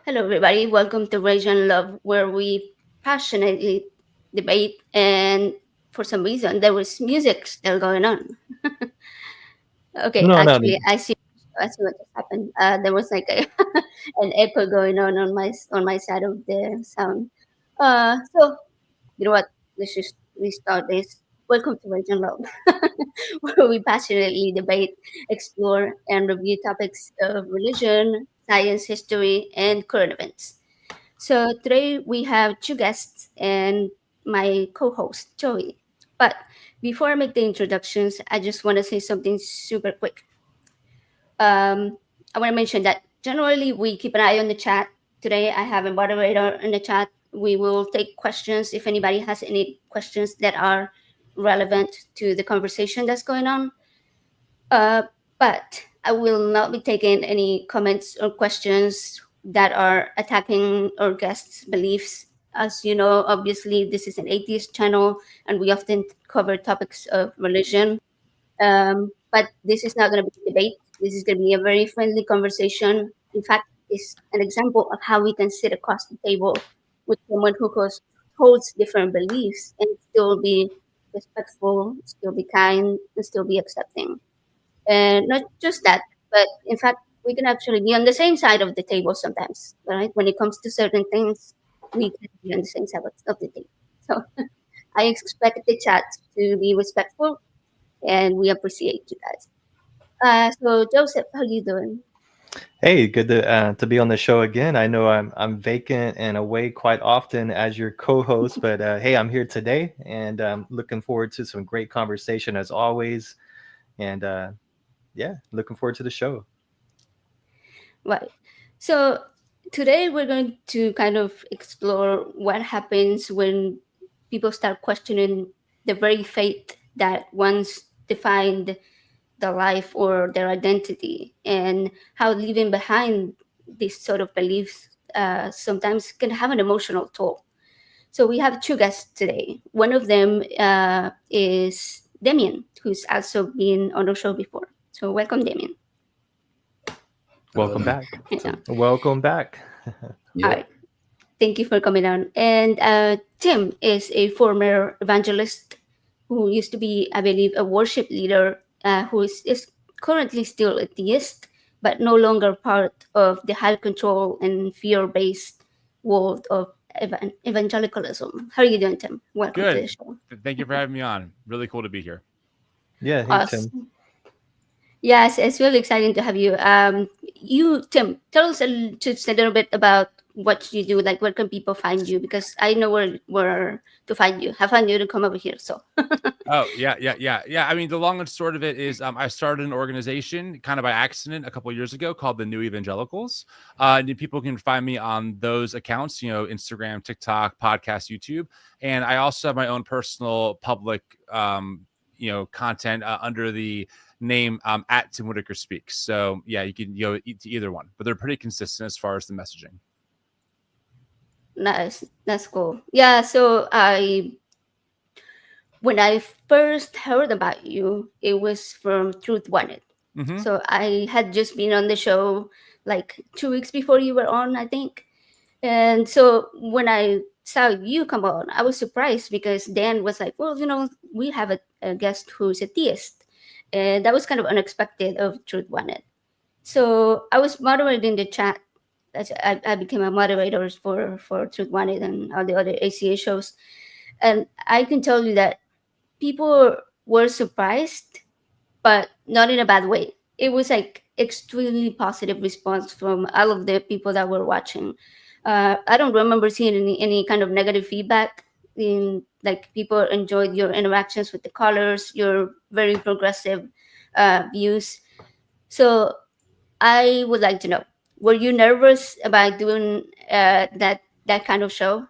Hello, everybody. Welcome to Rage and Love, where we passionately debate. And for some reason, there was music still going on. Okay, No, no. actually, I see what just happened. There was like an echo going on my side of the sound. So you know what? Let's just restart this. Welcome to Rage and Love, where we passionately debate, explore, and review topics of religion, science, history, and current events. So today we have two guests and my co-host Joey. But before I make the introductions, I just want to say something super quick. I want to mention that generally we keep an eye on the chat. Today I have a moderator in the chat. We will take questions if anybody has any questions that are relevant to the conversation that's going on. Uh, but I will not be taking any comments or questions that are attacking our guests' beliefs. As you know, obviously, this is an atheist channel, and we often cover topics of religion. But this is not going to be a debate. This is going to be a very friendly conversation. In fact, it's an example of how we can sit across the table with someone who holds different beliefs and still be respectful, still be kind, and still be accepting. And not just that, but in fact, we can actually be on the same side of the table sometimes, right? When it comes to certain things, we can be on the same side of the table. So I expect the chat to be respectful, and we appreciate you guys. So Joseph, how you doing? Hey, good to be on the show again. I know I'm vacant and away quite often as your co-host, but hey, I'm here today, and looking forward to some great conversation as always. And yeah, looking forward to the show. Right. So today we're going to kind of explore what happens when people start questioning the very faith that once defined their life or their identity, and how leaving behind these sort of beliefs sometimes can have an emotional toll. So we have two guests today. One of them is Damien, who's also been on the show before. So welcome, Damien. Welcome Hello. back. Yeah. Welcome back. All Yep. right. Thank you for coming on. And Tim is a former evangelist who used to be, I believe, a worship leader who is currently still a theist, but no longer part of the high control and fear based world of evangelicalism. How are you doing, Tim? Welcome to the Good. show. Thank you for having me on. Really cool to be here. Yeah, hey Tim. Awesome. Yes, it's really exciting to have you. Tim, tell us just a little bit about what you do. Like, where can people find you? Because I know where to find you. Have found you to come over here. So, Oh, yeah. I mean, the long and short of it is I started an organization kind of by accident a couple of years ago called the New Evangelicals. And people can find me on those accounts, Instagram, TikTok, podcast, YouTube. And I also have my own personal public, content under the name at Tim Whitaker Speaks. So, yeah, you can go to either one, but they're pretty consistent as far as the messaging. nice. That's cool. Yeah. So, when I first heard about you, it was from Truth Wanted. Mm-hmm. So I had just been on the show like 2 weeks before you were on, I think. And so when I saw you come on, I was surprised because Dan was like, well, we have a guest who's a theist. And that was kind of unexpected of Truth Wanted. So I was moderating the chat. I became a moderator for Truth Wanted and all the other ACA shows. And I can tell you that people were surprised, but not in a bad way. It was like extremely positive response from all of the people that were watching. I don't remember seeing any kind of negative feedback. In like people enjoyed your interactions with the callers, your very progressive views. So I would like to know: were you nervous about doing that kind of show?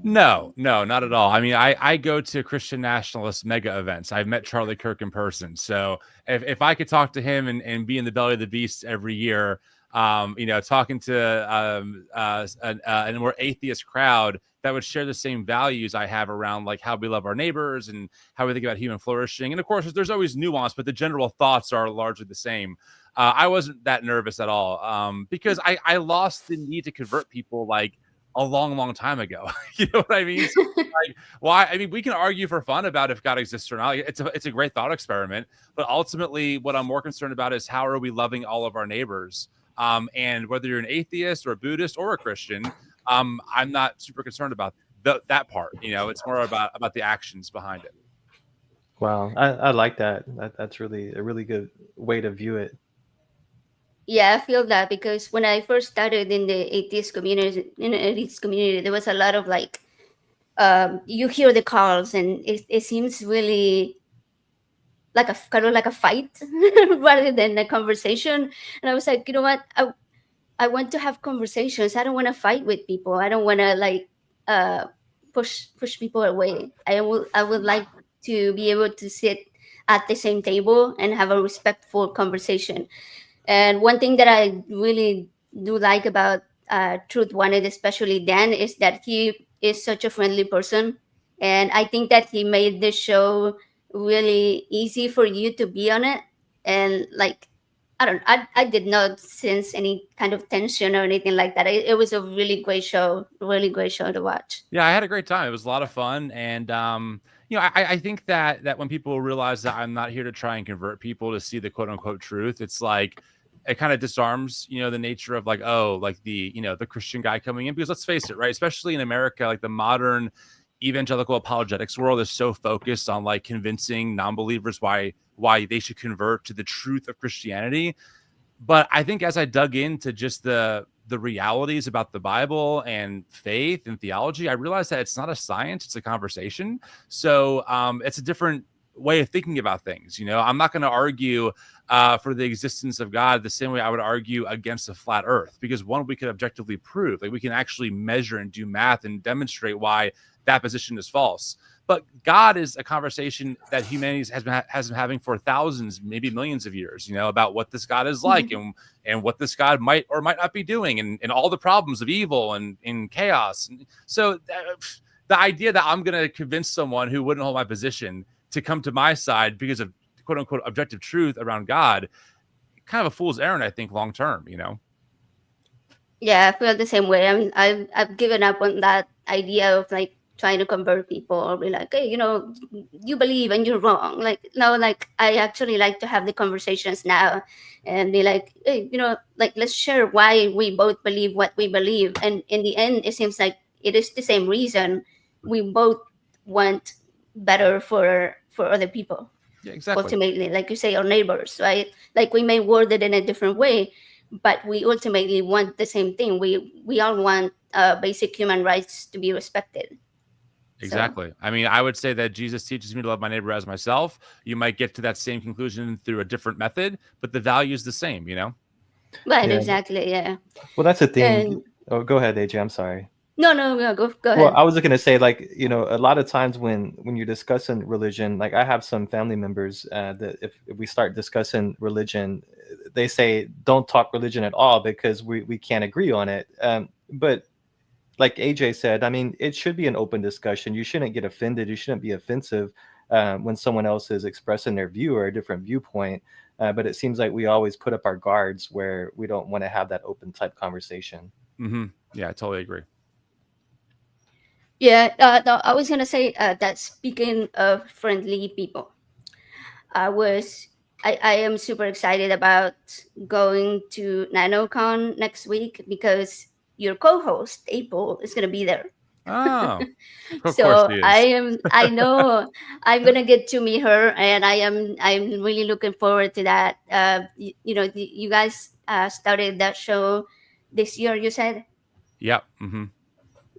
No, not at all. I mean, I go to Christian nationalist mega events. I've met Charlie Kirk in person. So if I could talk to him and be in the belly of the beast every year, talking to a more atheist crowd that would share the same values I have around like how we love our neighbors and how we think about human flourishing. And of course, there's always nuance, but the general thoughts are largely the same. I wasn't that nervous at all, because I lost the need to convert people like a long time ago. You know what I mean? So, like, why? I mean, we can argue for fun about if God exists or not. It's a great thought experiment, but ultimately, what I'm more concerned about is how are we loving all of our neighbors? And whether you're an atheist or a Buddhist or a Christian, I'm not super concerned about that part. You know, it's more about the actions behind it. Wow, I like that. That's really a really good way to view it. Yeah, I feel that because when I first started in the atheist community, there was a lot of like, you hear the calls, and it seems really like a kind of like a fight rather than a conversation. And I was like, you know what? I want to have conversations. I don't want to fight with people. I don't want to like uh, push people away. I would like to be able to sit at the same table and have a respectful conversation. And one thing that I really do like about Truth Wanted, especially Dan, is that he is such a friendly person. And I think that he made this show really easy for you to be on it. And like, I did not sense any kind of tension or anything like that. It was a really great show to watch. Yeah, I had a great time. It was a lot of fun, and you know, I think that when people realize that I'm not here to try and convert people to see the quote unquote truth, it's like it kind of disarms, you know, the nature of like, oh, like the, you know, the Christian guy coming in, because let's face it, right? Especially in America, like the modern evangelical apologetics world is so focused on like convincing non-believers why they should convert to the truth of Christianity. But I think as I dug into just the realities about the Bible and faith and theology, I realized that it's not a science, it's a conversation. So it's a different way of thinking about things. You know, I'm not going to argue for the existence of God the same way I would argue against a flat earth, because one, we could objectively prove, like we can actually measure and do math and demonstrate why that position is false. But God is a conversation that humanity has been having for thousands, maybe millions of years, you know, about what this God is like, and what this God might or might not be doing, and all the problems of evil and chaos. And so the idea that I'm going to convince someone who wouldn't hold my position to come to my side because of quote unquote objective truth around God, kind of a fool's errand, I think, long term, you know? Yeah, I feel the same way. I've given up on that idea of like trying to convert people or be like, hey, you know, you believe and you're wrong. Like, no, like I actually like to have the conversations now and be like, hey, you know, like let's share why we both believe what we believe. And in the end, it seems like it is the same reason. We both want better for other people. Yeah, exactly. Ultimately, like you say, our neighbors, right? Like we may word it in a different way, but we ultimately want the same thing. We all want basic human rights to be respected. Exactly. I mean, I would say that Jesus teaches me to love my neighbor as myself. You might get to that same conclusion through a different method, but the value is the same, you know? Right, Yeah. exactly, yeah. Well, that's the thing. And Oh, go ahead, AJ. I'm sorry. no, go Well, ahead. I was just gonna say, like, you know, a lot of times when you're discussing religion, like I have some family members that if we start discussing religion, they say don't talk religion at all because we can't agree on it. But like AJ said, I mean, it should be an open discussion. You shouldn't get offended. You shouldn't be offensive when someone else is expressing their view or a different viewpoint. But it seems like we always put up our guards where we don't want to have that open type conversation. Mm-hmm. Yeah, I totally agree. Yeah, no, I was gonna say that speaking of friendly people, I was I am super excited about going to NanoCon next week because your co-host April is gonna be there. Oh, of course So she is. I know I'm gonna get to meet her, and I'm really looking forward to that. You know, you guys started that show this year. You said Yep. Mm-hmm.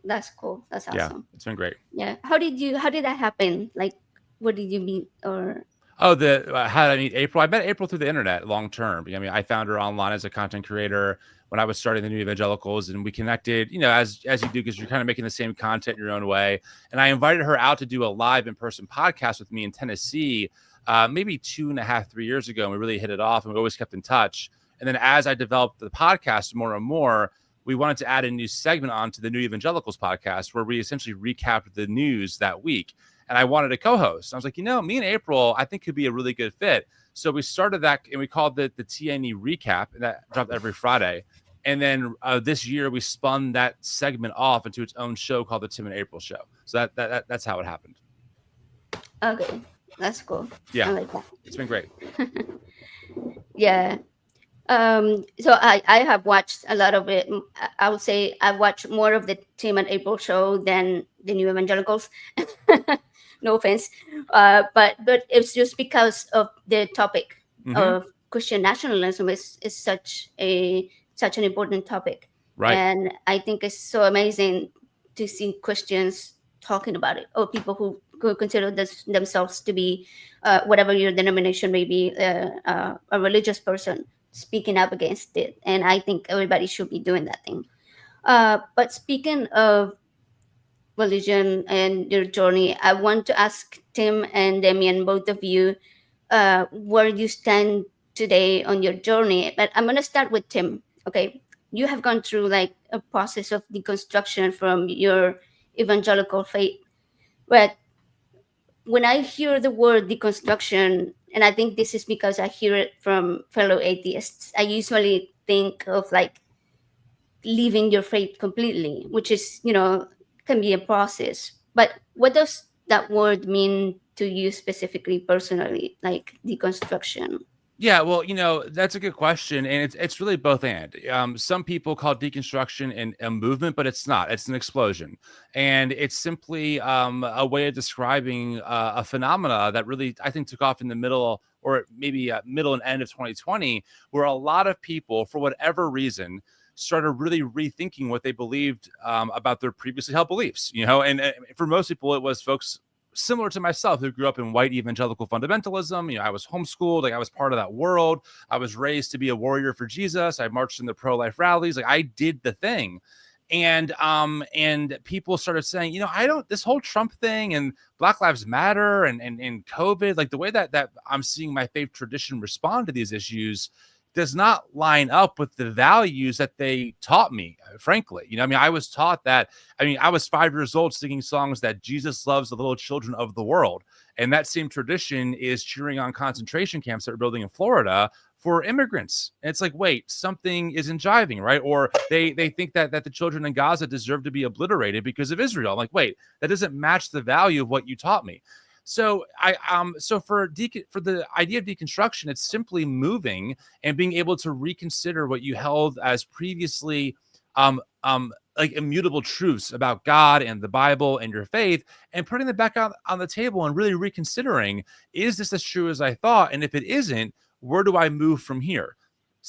that's cool. That's Yeah, awesome. it's been great. Yeah. How did that happen? Like, what did you meet or? Oh, how did I meet April? I met April through the internet long term. I mean, I found her online as a content creator when I was starting the New Evangelicals, and we connected, you know, as you do, because you're kind of making the same content your own way. And I invited her out to do a live in-person podcast with me in Tennessee, maybe 2.5, 3 years ago. And we really hit it off, and we always kept in touch. And then as I developed the podcast more and more, we wanted to add a new segment onto the New Evangelicals podcast where we essentially recapped the news that week. and I wanted a co-host. I was like, me and April, I think could be a really good fit. So we started that, and we called it the TNE Recap, and that dropped every Friday. And then this year we spun that segment off into its own show called the Tim and April Show. So that's how it happened. Okay, that's cool. Yeah, I like that. It's been great. Yeah. So I have watched a lot of it. I would say I've watched more of the Tim and April show than the New Evangelicals. No offense, but it's just because of the topic of Christian nationalism is such an important topic, Right. And I think it's so amazing to see Christians talking about it, or people who consider themselves to be whatever your denomination may be, a religious person speaking up against it. And I think everybody should be doing that thing. But speaking of religion and your journey, I want to ask Tim and Demian, both of you, where you stand today on your journey. But I'm going to start with Tim. Okay. You have gone through like a process of deconstruction from your evangelical faith. But when I hear the word deconstruction, and I think this is because I hear it from fellow atheists, I usually think of like leaving your faith completely, which is, can be a process. But what does that word mean to you specifically, personally, like deconstruction? Yeah, well, that's a good question, and it's really both and. Some people call deconstruction a movement, but it's not. It's an explosion, and it's simply a way of describing a phenomena that really, I think, took off in the middle, or maybe middle and end of 2020, where a lot of people, for whatever reason, started really rethinking what they believed about their previously held beliefs. And for most people, it was folks similar to myself who grew up in white evangelical fundamentalism. I was homeschooled, like I was part of that world. I was raised to be a warrior for Jesus. I marched in the pro-life rallies. Like I did the thing. And people started saying, this whole Trump thing and Black Lives Matter and COVID, like the way that I'm seeing my faith tradition respond to these issues does not line up with the values that they taught me, frankly. I was taught that, I was 5 years old singing songs that Jesus loves the little children of the world. And that same tradition is cheering on concentration camps that are building in Florida for immigrants. And it's like, wait, something isn't jiving, right? Or they think that the children in Gaza deserve to be obliterated because of Israel. I'm like, wait, that doesn't match the value of what you taught me. So for the idea of deconstruction, it's simply moving and being able to reconsider what you held as previously like immutable truths about God and the Bible and your faith, and putting them back on the table and really reconsidering, is this as true as I thought? And if it isn't, where do I move from here?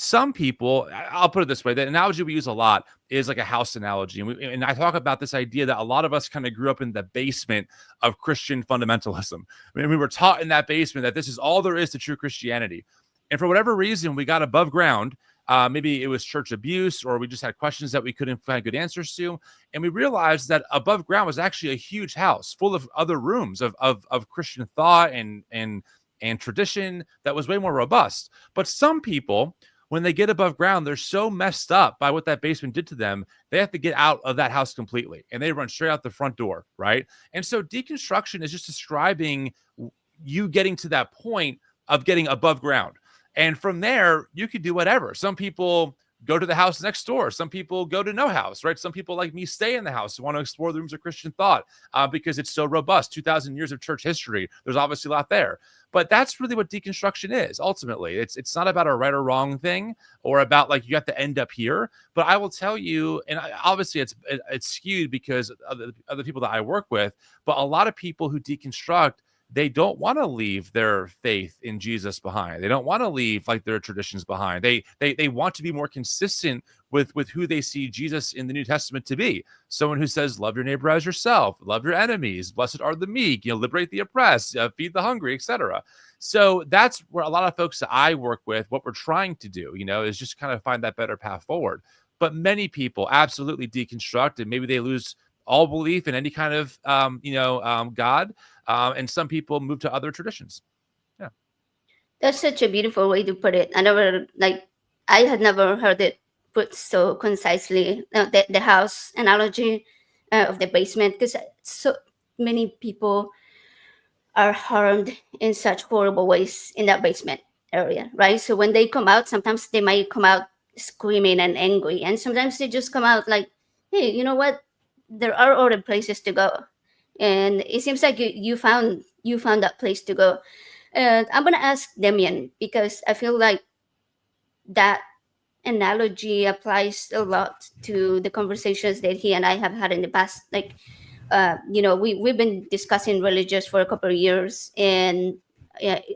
Some people, I'll put it this way, the analogy we use a lot is like a house analogy. And I talk about this idea that a lot of us kind of grew up in the basement of Christian fundamentalism. We were taught in that basement that this is all there is to true Christianity. And for whatever reason, we got above ground. Maybe it was church abuse, or we just had questions that we couldn't find good answers to. And we realized that above ground was actually a huge house full of other rooms of Christian thought and tradition that was way more robust. But some people, when they get above ground, they're so messed up by what that basement did to them, they have to get out of that house completely, and they run straight out the front door, right? And so deconstruction is just describing you getting to that point of getting above ground. And from there, you could do whatever. Some people go to the house next door. Some people go to no house, right? Some people like me stay in the house and want to explore the rooms of Christian thought because it's so robust. 2,000 years of church history. There's obviously a lot there. But that's really what deconstruction is. Ultimately, it's not about a right or wrong thing or about like you have to end up here. But I will tell you, and obviously it's skewed because of the other people that I work with. But a lot of people who deconstruct, they don't want to leave their faith in Jesus behind. They don't want to leave like their traditions behind. They want to be more consistent with who they see Jesus in the New Testament to be. Someone who says, love your neighbor as yourself, love your enemies, blessed are the meek, liberate the oppressed, feed the hungry, etc. So that's where a lot of folks that I work with, what we're trying to do, is just kind of find that better path forward. But many people absolutely deconstruct, and maybe they lose all belief in any kind of, God. And some people move to other traditions. Yeah. That's such a beautiful way to put it. I had never heard it put so concisely, the house analogy of the basement, because so many people are harmed in such horrible ways in that basement area, right? So when they come out, sometimes they might come out screaming and angry, and sometimes they just come out like, hey, you know what, there are other places to go. And it seems like you found that place to go. And I'm gonna ask Demian, because I feel like that analogy applies a lot to the conversations that he and I have had in the past. Like, we've been discussing religious for a couple of years, and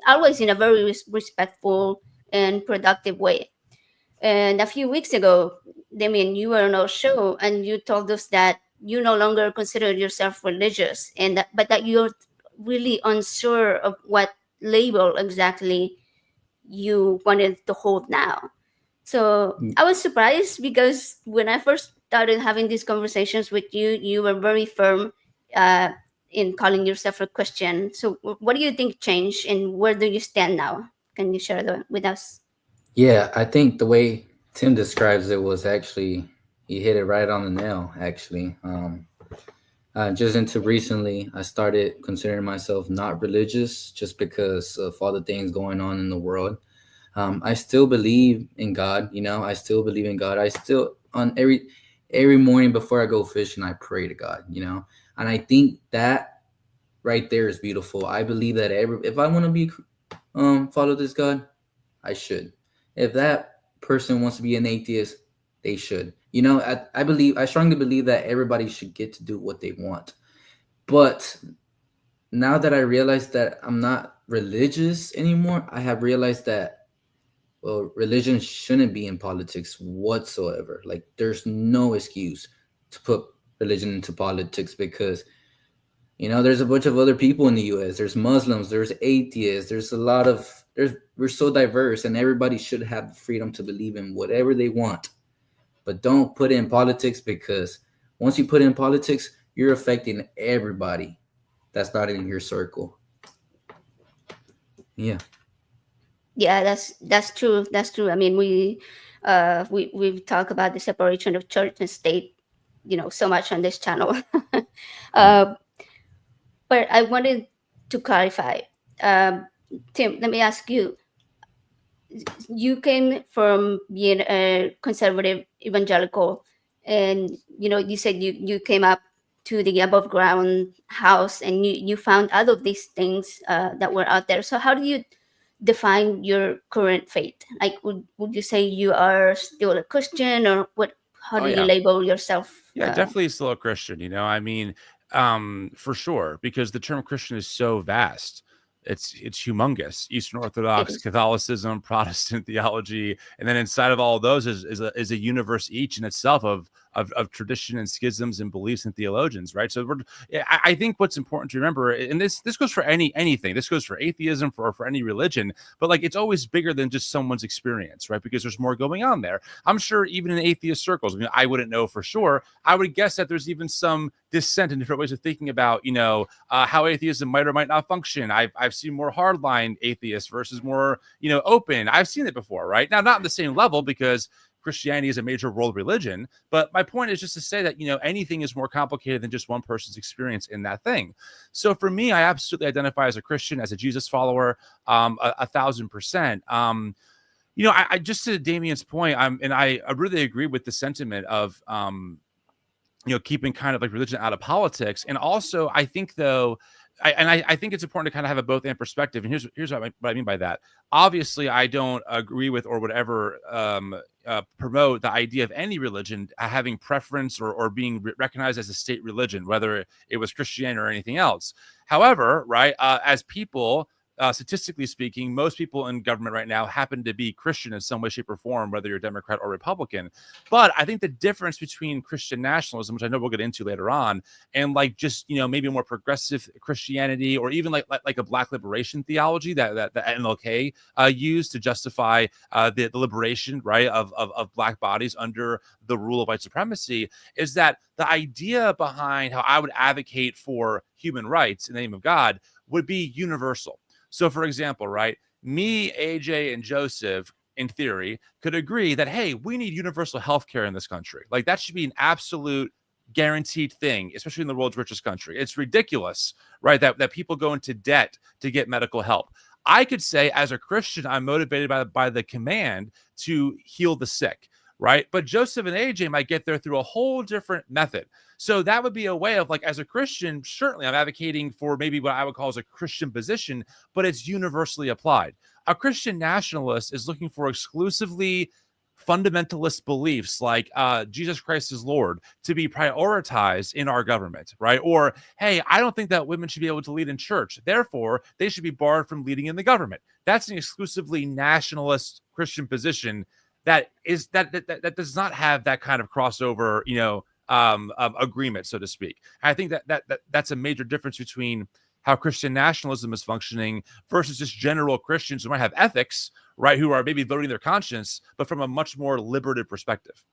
always in a very respectful and productive way. And a few weeks ago, Damien, you were on our show, and you told us that you no longer consider yourself religious, but that you're really unsure of what label exactly you wanted to hold now. So I was surprised, because when I first started having these conversations with you, you were very firm uh, in calling yourself a Christian. So what do you think changed, and where do you stand now? Can you share that with us? Yeah, I think the way Tim describes it was actually, he hit it right on the nail. Actually, just into recently, I started considering myself not religious just because of all the things going on in the world. I still believe in God. I still believe in God. I still, on every morning before I go fishing, I pray to God. And I think that right there is beautiful. I believe that if I want to be follow this God, I should. If that person wants to be an atheist, they should. I strongly believe that everybody should get to do what they want. But now that I realize that I'm not religious anymore, I have realized that, well, religion shouldn't be in politics whatsoever. Like, there's no excuse to put religion into politics, because there's a bunch of other people in the US. There's Muslims, there's atheists, we're so diverse, and everybody should have the freedom to believe in whatever they want. But don't put it in politics, because once you put it in politics, you're affecting everybody that's not in your circle. Yeah. Yeah, that's true. That's true. I mean, we've talked about the separation of church and state, so much on this channel. uh, but I wanted to clarify. Tim, let me ask you. You came from being a conservative evangelical, and you said you came up to the above ground house, and you found all of these things that were out there. So how do you define your current faith? Like, would you say you are still a Christian, or what? How Oh do you yeah. label yourself? Yeah, definitely still a Christian, I mean, for sure, because the term Christian is so vast. It's humongous. Eastern It Orthodox, is. Catholicism, Protestant theology, and then inside of all of those is a universe each in itself of tradition and schisms and beliefs and theologians, right? So I think what's important to remember, and this goes for anything, this goes for atheism, for any religion, but like, it's always bigger than just someone's experience, right? Because there's more going on there. I'm sure even in atheist circles, I mean, I wouldn't know for sure. I would guess that there's even some dissent in different ways of thinking about, how atheism might or might not function. I've seen more hardline atheists versus more, open. I've seen it before, right? Now, not on the same level, because Christianity is a major world religion. But my point is just to say that, anything is more complicated than just one person's experience in that thing. So for me, I absolutely identify as a Christian, as a Jesus follower, 1,000%. I just, to Damien's point, I really agree with the sentiment of, keeping kind of like religion out of politics. And also, I think, though, I think it's important to kind of have a both and perspective. And here's what I mean by that. Obviously, I don't agree with or would ever promote the idea of any religion having preference or being recognized as a state religion, whether it was Christianity or anything else. However, right, as people, statistically speaking, most people in government right now happen to be Christian in some way, shape, or form, whether you're Democrat or Republican. But I think the difference between Christian nationalism, which I know we'll get into later on, and like just maybe more progressive Christianity, or even like a Black liberation theology that MLK used to justify the liberation, right, of Black bodies under the rule of white supremacy, is that the idea behind how I would advocate for human rights in the name of God would be universal. So, for example, right, me, AJ, and Joseph, in theory, could agree that, hey, we need universal health care in this country. Like, that should be an absolute guaranteed thing, especially in the world's richest country. It's ridiculous, right? That people go into debt to get medical help. I could say as a Christian, I'm motivated by the command to heal the sick, right? But Joseph and AJ might get there through a whole different method. So that would be a way of, like, as a Christian, certainly I'm advocating for maybe what I would call as a Christian position, but it's universally applied. A Christian nationalist is looking for exclusively fundamentalist beliefs like Jesus Christ is Lord to be prioritized in our government, right? Or, hey, I don't think that women should be able to lead in church, therefore they should be barred from leading in the government. That's an exclusively nationalist Christian position that does not have that kind of crossover, agreement, so to speak. I think that's a major difference between how Christian nationalism is functioning versus just general Christians who might have ethics, right, who are maybe voting their conscience, but from a much more liberative perspective.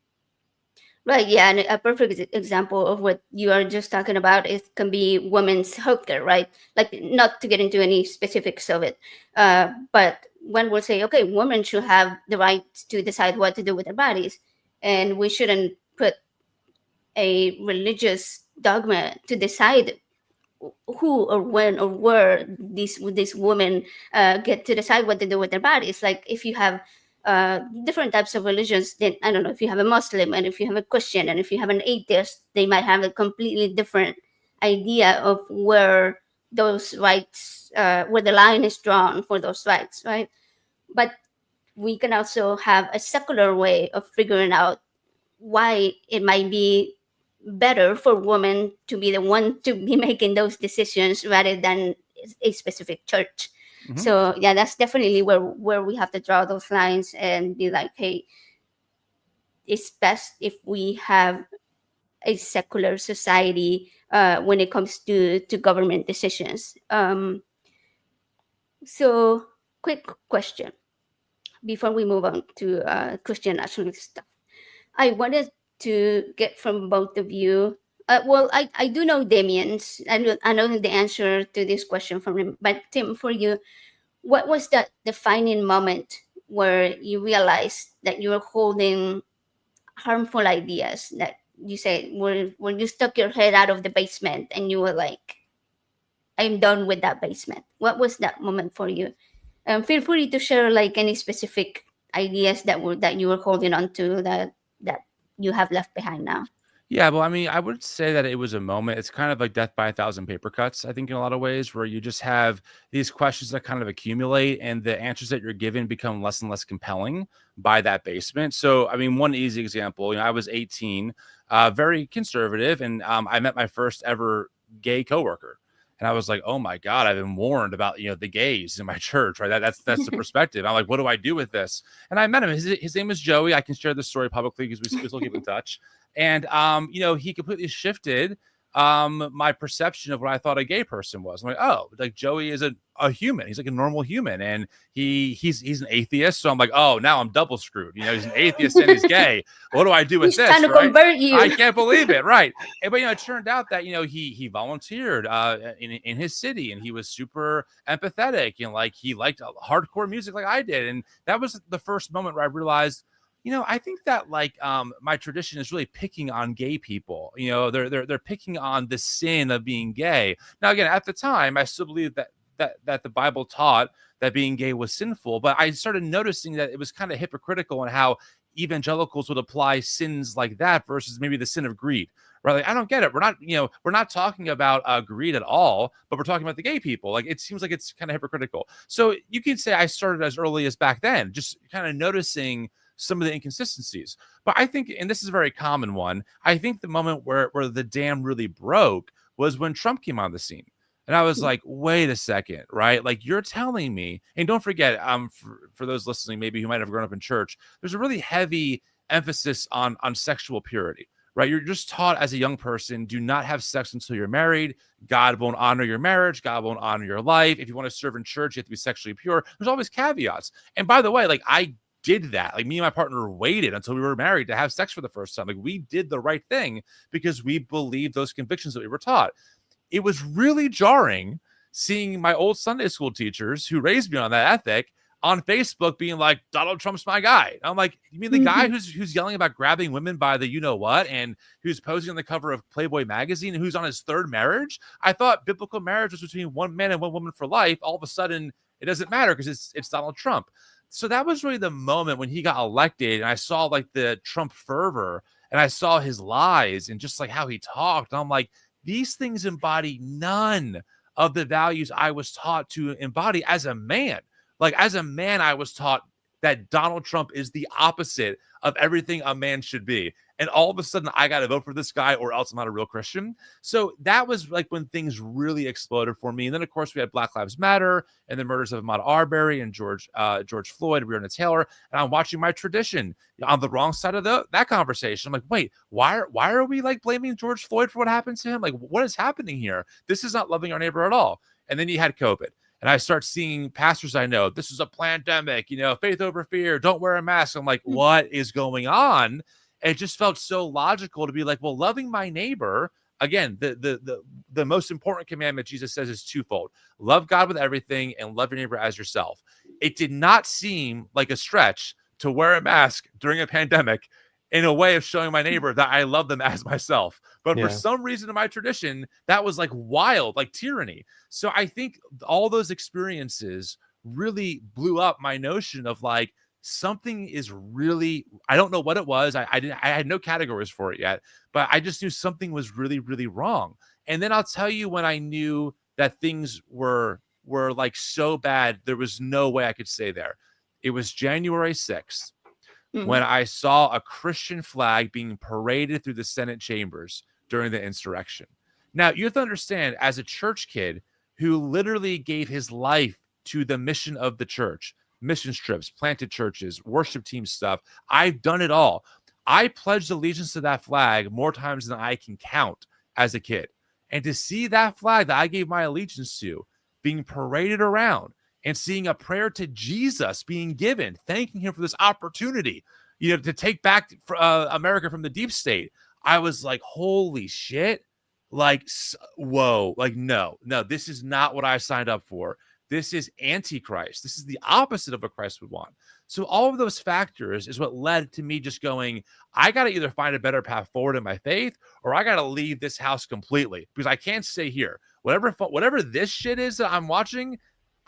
Right, yeah, and a perfect example of what you are just talking about can be women's healthcare, right? Like, not to get into any specifics of it, but one will say, okay, women should have the right to decide what to do with their bodies, and we shouldn't put a religious dogma to decide who or when or where these women get to decide what to do with their bodies. Like, if you have different types of religions, then I don't know, if you have a Muslim and if you have a Christian and if you have an atheist, they might have a completely different idea of where those rights, where the line is drawn for those rights, right? But we can also have a secular way of figuring out why it might be better for women to be the one to be making those decisions rather than a specific church. Mm-hmm. So yeah, that's definitely where we have to draw those lines and be like, hey, it's best if we have a secular society when it comes to government decisions. So quick question before we move on to Christian nationalist stuff. I wanted to get from both of you. Well, I do know Damien's. I know the answer to this question from him. But Tim, for you, what was that defining moment where you realized that you were holding harmful ideas that you said when you stuck your head out of the basement and you were like, I'm done with that basement? What was that moment for you? Feel free to share like any specific ideas that you were holding on to that you have left behind now. Yeah, well, I mean, I would say that it was a moment. It's kind of like death by 1,000 paper cuts, I think, in a lot of ways, where you just have these questions that kind of accumulate and the answers that you're given become less and less compelling by that basement. So, I mean, one easy example, I was 18, very conservative, and I met my first ever gay coworker. And I was like, oh my God, I've been warned about, the gays in my church, right? That's the perspective. I'm like, what do I do with this? And I met him. His name is Joey. I can share this story publicly because we still keep in touch. And, he completely shifted my perception of what I thought a gay person was. I'm like, oh, like Joey is a human. He's like a normal human. And he's an atheist. So I'm like, oh, now I'm double screwed. He's an atheist and he's gay. What do I do with he's this? Trying to convert you. I can't believe it. Right. But, it turned out that, he volunteered in his city and he was super empathetic and like he liked hardcore music like I did. And that was the first moment where I realized, I think that like my tradition is really picking on gay people. They're picking on the sin of being gay. Now, again, at the time, I still believe that the Bible taught that being gay was sinful, but I started noticing that it was kind of hypocritical in how evangelicals would apply sins like that versus maybe the sin of greed. Right? Like, I don't get it. We're not talking about greed at all, but we're talking about the gay people. Like, it seems like it's kind of hypocritical. So you can say I started as early as back then, just kind of noticing some of the inconsistencies. But I think, and this is a very common one, I think the moment where the dam really broke was when Trump came on the scene. And I was like, wait a second, right? Like, you're telling me, and don't forget, for those listening, maybe who might have grown up in church, there's a really heavy emphasis on sexual purity, right? You're just taught as a young person, do not have sex until you're married. God won't honor your marriage. God won't honor your life. If you want to serve in church, you have to be sexually pure. There's always caveats. And by the way, like, I did that. Like, me and my partner waited until we were married to have sex for the first time. Like, we did the right thing because we believed those convictions that we were taught. It was really jarring seeing my old Sunday school teachers who raised me on that ethic on Facebook being like, Donald Trump's my guy. I'm like, you mean the guy who's yelling about grabbing women by the you know what, and who's posing on the cover of Playboy magazine, and who's on his third marriage? I thought biblical marriage was between one man and one woman for life. All of a sudden, it doesn't matter because it's Donald Trump. So that was really the moment when he got elected, and I saw like the Trump fervor, and I saw his lies and just like how he talked. I'm like, these things embody none of the values I was taught to embody as a man. Like as a man, I was taught that Donald Trump is the opposite of everything a man should be. And all of a sudden I got to vote for this guy or else I'm not a real Christian. So that was like when things really exploded for me. And then of course we had Black Lives Matter and the murders of Ahmaud Arbery and George Floyd, Breonna Taylor. And I'm watching my tradition on the wrong side of that conversation. I'm like, wait, why are we like blaming George Floyd for what happened to him? Like, what is happening here? This is not loving our neighbor at all. And then you had COVID. And I start seeing pastors I know, this is a pandemic, faith over fear, don't wear a mask. I'm like, what is going on? It just felt so logical to be like, well, loving my neighbor, again, the most important commandment Jesus says is twofold. Love God with everything and love your neighbor as yourself. It did not seem like a stretch to wear a mask during a pandemic in a way of showing my neighbor that I love them as myself. But for some reason in my tradition, that was like wild, like tyranny. So I think all those experiences really blew up my notion of like, something is really, I don't know what it was. I had no categories for it yet, but I just knew something was really, really wrong. And then I'll tell you when I knew that things were like so bad, there was no way I could stay there. It was January 6th. When I saw a Christian flag being paraded through the Senate chambers during the insurrection. Now, you have to understand, as a church kid who literally gave his life to the mission of the church, mission trips, planted churches, worship team stuff, I've done it all. I pledged allegiance to that flag more times than I can count as a kid. And to see that flag that I gave my allegiance to being paraded around, and seeing a prayer to Jesus being given, thanking him for this opportunity, to take back America from the deep state. I was like, holy shit. Like, whoa, like, no, this is not what I signed up for. This is Antichrist. This is the opposite of what Christ would want. So all of those factors is what led to me just going, I got to either find a better path forward in my faith, or I got to leave this house completely because I can't stay here. Whatever this shit is that I'm watching,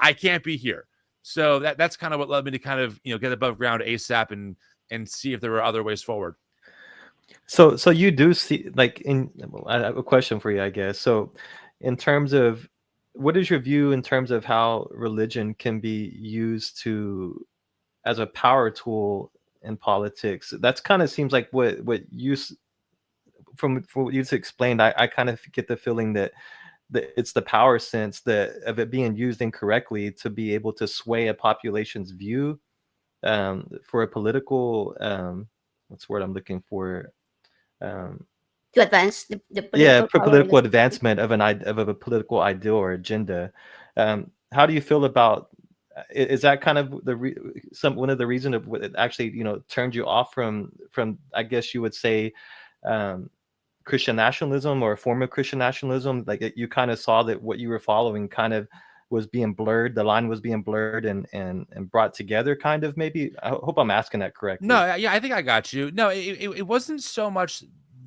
I can't be here. So that's kind of what led me to kind of, get above ground ASAP and see if there were other ways forward. So you do see, like, I have a question for you, I guess. So in terms of, what is your view in terms of how religion can be used as a power tool in politics? That's kind of seems like what you, from what you explained, I kind of get the feeling that it's the power sense of it being used incorrectly to be able to sway a population's view for a political what's the word I'm looking for, to advance the political political advancement of a political ideal or agenda. How do you feel about, is that kind of one of the reasons of what it actually turned you off from I guess you would say Christian nationalism, or a form of Christian nationalism? Like you kind of saw that what you were following kind of was being blurred, the line was being blurred and brought together, kind of, maybe. I hope I'm asking that correctly. No, yeah, I think I got you. No, it wasn't so much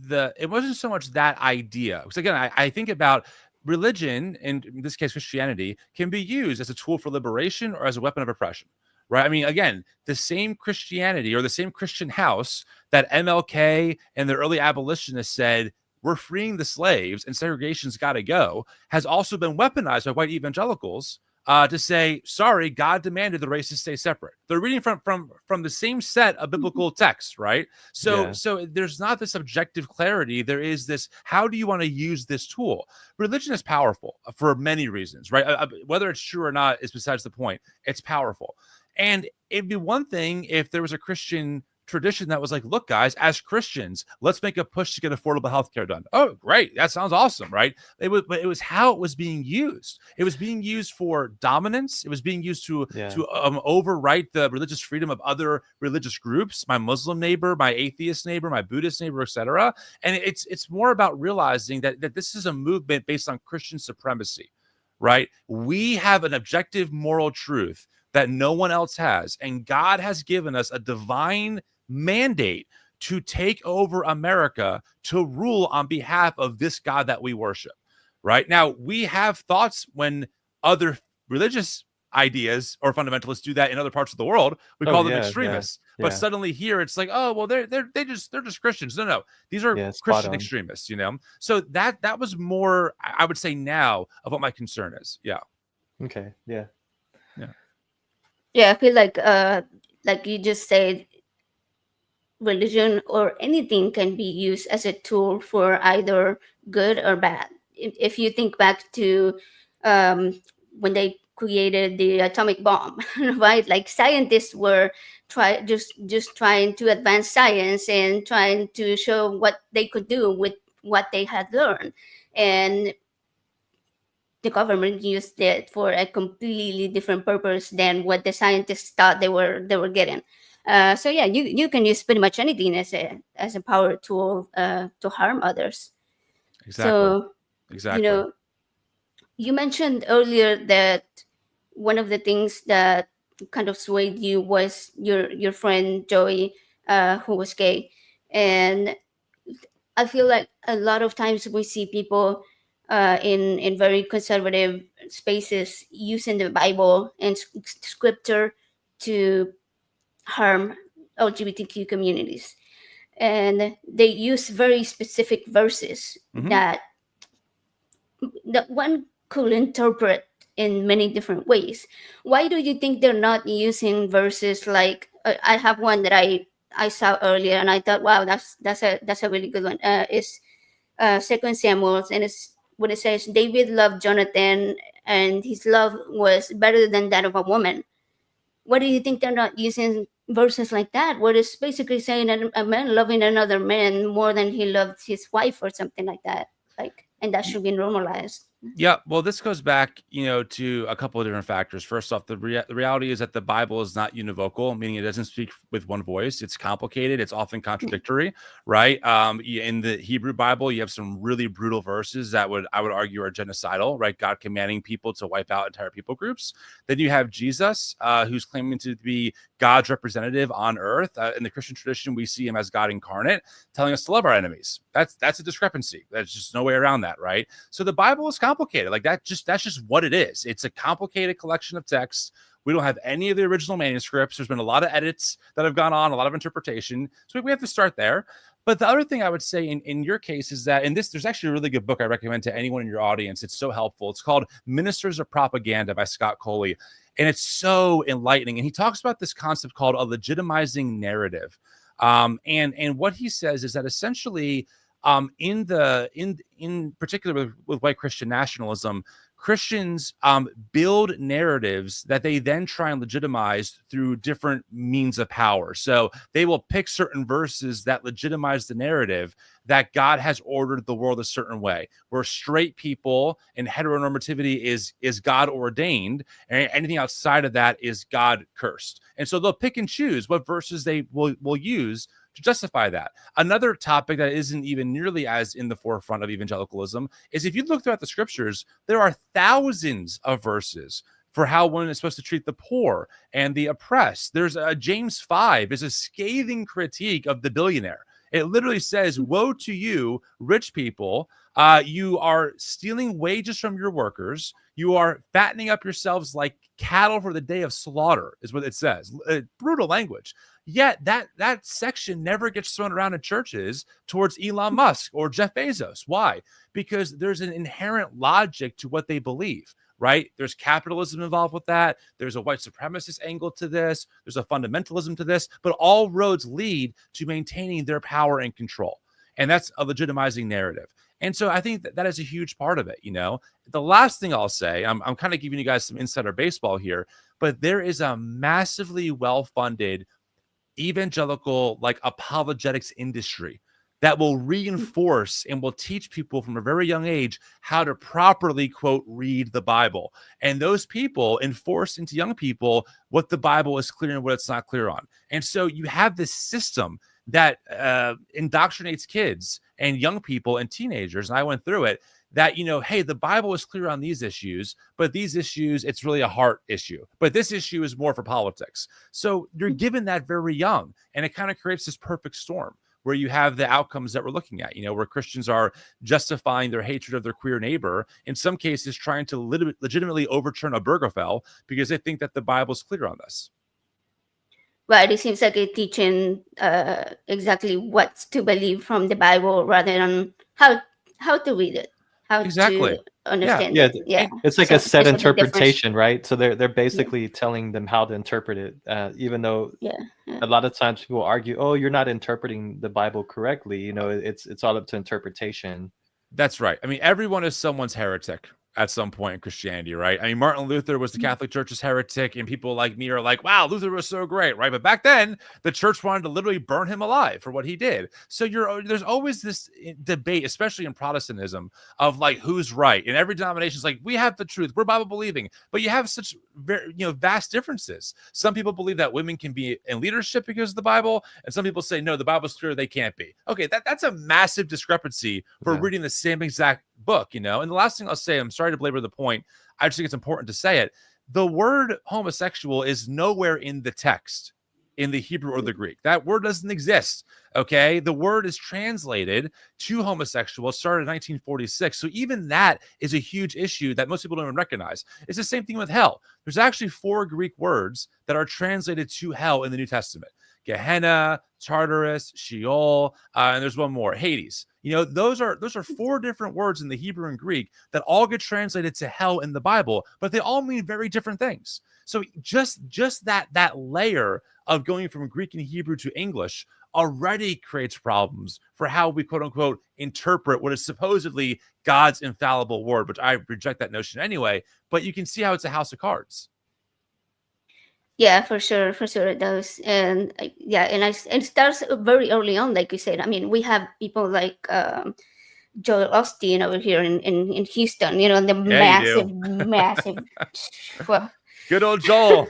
that idea. Because again, I think about religion, and in this case Christianity, can be used as a tool for liberation or as a weapon of oppression. Right. I mean, again, the same Christianity or the same Christian house that MLK and the early abolitionists said, we're freeing the slaves and segregation's got to go, has also been weaponized by white evangelicals to say, sorry, God demanded the races stay separate. They're reading from the same set of biblical texts, right? So there's not this objective clarity. There is this, how do you want to use this tool? Religion is powerful for many reasons, right? Whether it's true or not is besides the point. It's powerful. And it'd be one thing if there was a Christian tradition that was like, look, guys, as Christians, let's make a push to get affordable healthcare done. Oh, great. That sounds awesome, right? But it was how it was being used. It was being used for dominance. It was being used to overwrite the religious freedom of other religious groups, my Muslim neighbor, my atheist neighbor, my Buddhist neighbor, etc. And it's more about realizing that this is a movement based on Christian supremacy, right? We have an objective moral truth that no one else has. And God has given us a divine mandate to take over America, to rule on behalf of this God that we worship. Right now, we have thoughts when other religious ideas or fundamentalists do that in other parts of the world. We call them yeah, extremists. yeah, But yeah, suddenly here it's like, oh well, they're just Christians. No, these are yeah. Spot Christian on. extremists, you know. So that was more, I would say, now of what my concern is. Yeah. Okay, yeah, Yeah, I feel like you just said, religion or anything can be used as a tool for either good or bad. If you think back to when they created the atomic bomb, right? Like scientists were just trying to advance science and trying to show what they could do with what they had learned, and the government used it for a completely different purpose than what the scientists thought they were getting. So yeah, you can use pretty much anything as a power tool to harm others. Exactly. So you Exactly. know, you mentioned earlier that one of the things that kind of swayed you was your friend Joey, who was gay, and I feel like a lot of times we see people in very conservative spaces using the Bible and scripture to harm LGBTQ communities, and they use very specific verses Mhm. that one could interpret in many different ways. Why do you think they're not using verses like, I have one that I saw earlier and I thought, wow, that's a really good one. Is Second Samuel, and it's what it says: David loved Jonathan, and his love was better than that of a woman. What do you think they're not using verses like that, where it's basically saying that a man loving another man more than he loved his wife or something like that, like, and that should be normalized? Yeah, well, this goes back, to a couple of different factors. First off, the reality is that the Bible is not univocal, meaning it doesn't speak with one voice. It's complicated. It's often contradictory, right? In the Hebrew Bible, you have some really brutal verses that I would argue are genocidal, right? God commanding people to wipe out entire people groups. Then you have Jesus, who's claiming to be God's representative on earth. In the Christian tradition, we see him as God incarnate, telling us to love our enemies. That's a discrepancy. There's just no way around that, right? So the Bible is complicated. Like that's just what it is. It's a complicated collection of texts. We don't have any of the original manuscripts. There's been a lot of edits that have gone on, a lot of interpretation. So we have to start there. But the other thing I would say in your case is that there's actually a really good book I recommend to anyone in your audience. It's so helpful. It's called Ministers of Propaganda by Scott Coley. And it's so enlightening. And he talks about this concept called a legitimizing narrative. And what he says is that essentially, in particular with white Christian nationalism, Christians build narratives that they then try and legitimize through different means of power. So they will pick certain verses that legitimize the narrative that God has ordered the world a certain way, where straight people and heteronormativity is God ordained, and anything outside of that is God cursed. And so they'll pick and choose what verses they will use to justify that. Another topic that isn't even nearly as in the forefront of evangelicalism is, if you look throughout the scriptures, there are thousands of verses for how one is supposed to treat the poor and the oppressed. There's James 5 is a scathing critique of the billionaire. It literally says, woe to you, rich people. You are stealing wages from your workers. You are fattening up yourselves like cattle for the day of slaughter, is what it says. Brutal language. Yet that section never gets thrown around in churches towards Elon Musk or Jeff Bezos. Why? Because there's an inherent logic to what they believe, right? There's capitalism involved with that. There's a white supremacist angle to this. There's a fundamentalism to this, but all roads lead to maintaining their power and control. And that's a legitimizing narrative. And so I think that is a huge part of it. The last thing I'll say, I'm kind of giving you guys some insider baseball here, but there is a massively well-funded evangelical apologetics industry that will reinforce and will teach people from a very young age how to properly, quote, read the Bible. And those people enforce into young people what the Bible is clear and what it's not clear on. And so you have this system that indoctrinates kids and young people and teenagers, and I went through it, that, hey, the Bible is clear on these issues, but these issues, it's really a heart issue. But this issue is more for politics. So you're given that very young, and it kind of creates this perfect storm where you have the outcomes that we're looking at, where Christians are justifying their hatred of their queer neighbor, in some cases trying to legitimately overturn a Obergefell because they think that the Bible's clear on this. Right, it seems like it's teaching exactly what to believe from the Bible rather than how to read it, how Exactly. to understand Yeah, it. Yeah, it's like so a set there's a big difference. interpretation, right? So they're basically telling them how to interpret it, even though Yeah. a lot of times people argue, "Oh, you're not interpreting the Bible correctly." It's all up to interpretation. That's right. I mean, everyone is someone's heretic at some point in Christianity, right? I mean, Martin Luther was the Catholic Church's heretic, and people like me are like, wow, Luther was so great, right? But back then, the church wanted to literally burn him alive for what he did. So there's always this debate, especially in Protestantism, of like who's right. And every denomination is like, we have the truth, we're Bible believing, but you have such very vast differences. Some people believe that women can be in leadership because of the Bible, and some people say no, the Bible's clear, they can't be. Okay, that's a massive discrepancy for reading the same exact book, And the last thing I'll say, I'm sorry to belabor the point, I just think it's important to say it. The word homosexual is nowhere in the text, in the Hebrew or the Greek. That word doesn't exist. Okay. The word is translated to homosexual, started in 1946. So even that is a huge issue that most people don't even recognize. It's the same thing with hell. There's actually 4 Greek words that are translated to hell in the New Testament: Gehenna, Tartarus, Sheol, and there's one more, Hades. Those are 4 different words in the Hebrew and Greek that all get translated to hell in the Bible, but they all mean very different things. So just that layer of going from Greek and Hebrew to English already creates problems for how we quote unquote interpret what is supposedly God's infallible word, which I reject that notion anyway. But you can see how it's a house of cards. Yeah, for sure it does, and and it starts very early on, like you said. I mean, we have people like Joel Osteen over here in Houston. The massive. Well, good old Joel.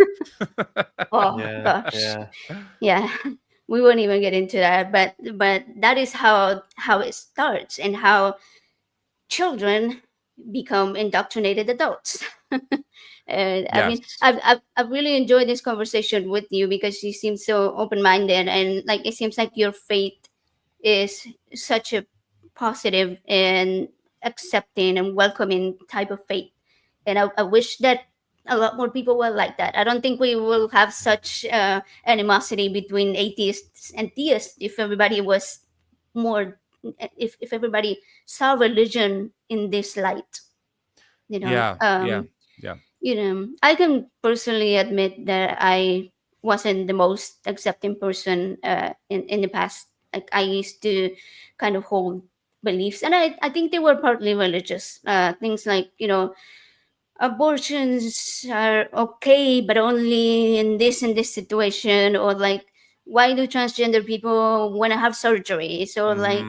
Gosh, yeah. We won't even get into that, but that is how it starts and how children become indoctrinated adults. And I mean, I've really enjoyed this conversation with you because you seem so open-minded, and like it seems like your faith is such a positive and accepting and welcoming type of faith. And I wish that a lot more people were like that. I don't think we will have such animosity between atheists and theists if everybody was more, if everybody saw religion in this light. I can personally admit that I wasn't the most accepting person in the past. Like, I used to kind of hold beliefs, and I think they were partly religious. Things like, abortions are okay, but only in this situation, or like, why do transgender people want to have surgeries, or like,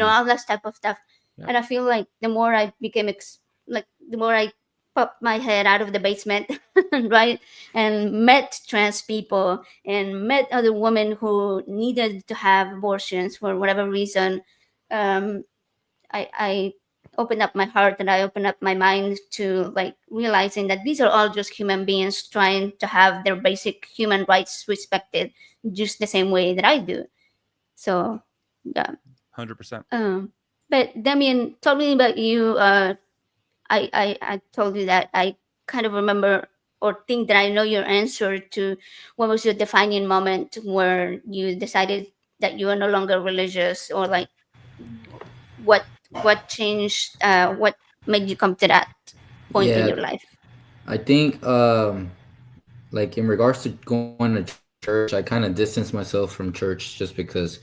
all that type of stuff. And I feel like the more I became the more I popped my head out of the basement, right, and met trans people and met other women who needed to have abortions for whatever reason, I opened up my heart and I opened up my mind to like realizing that these are all just human beings trying to have their basic human rights respected just the same way that I do. So yeah, 100%. But Damien, tell me about you. I told you that I kind of remember or think that I know your answer to what was your defining moment where you decided that you are no longer religious, or like what changed, what made you come to that point in your life? I think like in regards to going to church, I kind of distanced myself from church just because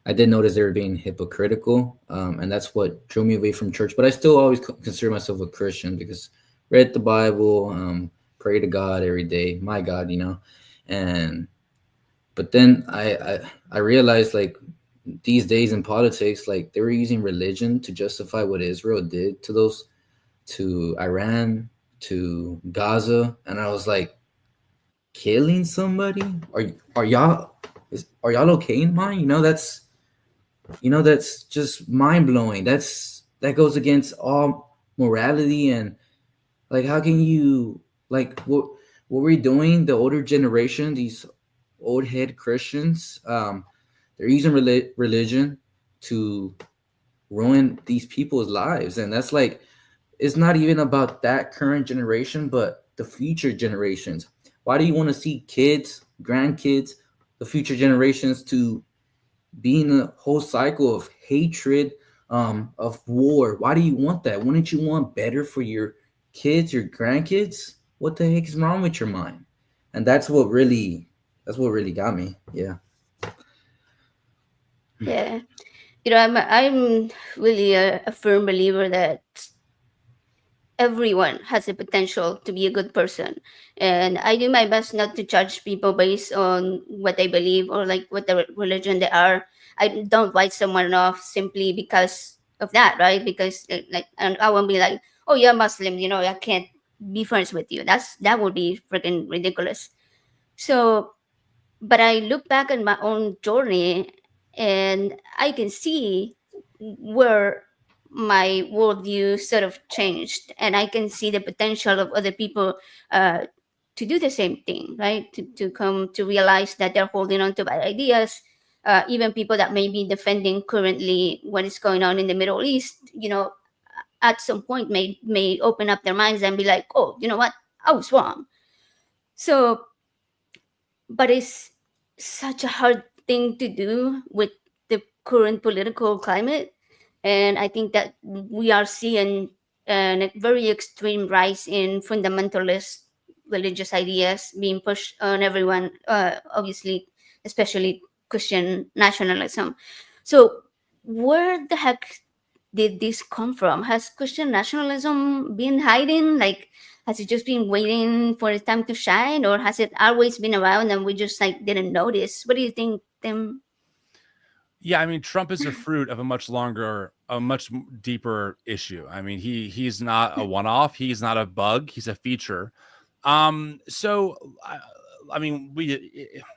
I did notice they were being hypocritical, and that's what drew me away from church. But I still always consider myself a Christian because read the Bible, pray to God every day, my God, but then I realized, like, these days in politics, like, they were using religion to justify what Israel did to Iran, to Gaza, and I was like, killing somebody? Are y'all okay in mind? That's just mind blowing. That's that goes against all morality. And like, how can you, like, what we're doing, the older generation, these old head Christians, they're using religion to ruin these people's lives. And that's like, it's not even about that current generation, but the future generations. Why do you want to see kids, grandkids, the future generations to be in a whole cycle of hatred, of war? Why do you want that? Wouldn't you want better for your kids, your grandkids? What the heck is wrong with your mind? And that's what really got me. Yeah. Yeah. I'm really a firm believer that everyone has the potential to be a good person, and I do my best not to judge people based on what they believe or like what the religion they are. I don't write someone off simply because of that, right? Because like, and I won't be like, oh, you're Muslim, I can't be friends with you. That would be freaking ridiculous. So, but I look back at my own journey and I can see where my worldview sort of changed, and I can see the potential of other people uh, to do the same thing, right? To come to realize that they're holding on to bad ideas. Even people that may be defending currently what is going on in the Middle East, at some point may open up their minds and be like, oh, you know what? I was wrong. So, but it's such a hard thing to do with the current political climate. And I think that we are seeing a very extreme rise in fundamentalist religious ideas being pushed on everyone, obviously, especially Christian nationalism. So, where the heck did this come from? Has Christian nationalism been hiding? Like, has it just been waiting for its time to shine, or has it always been around and we just like didn't notice? What do you think, Tim? Yeah, I mean, Trump is a fruit of a much deeper issue. I mean, he's not a one-off. He's not a bug. He's a feature. So, I mean,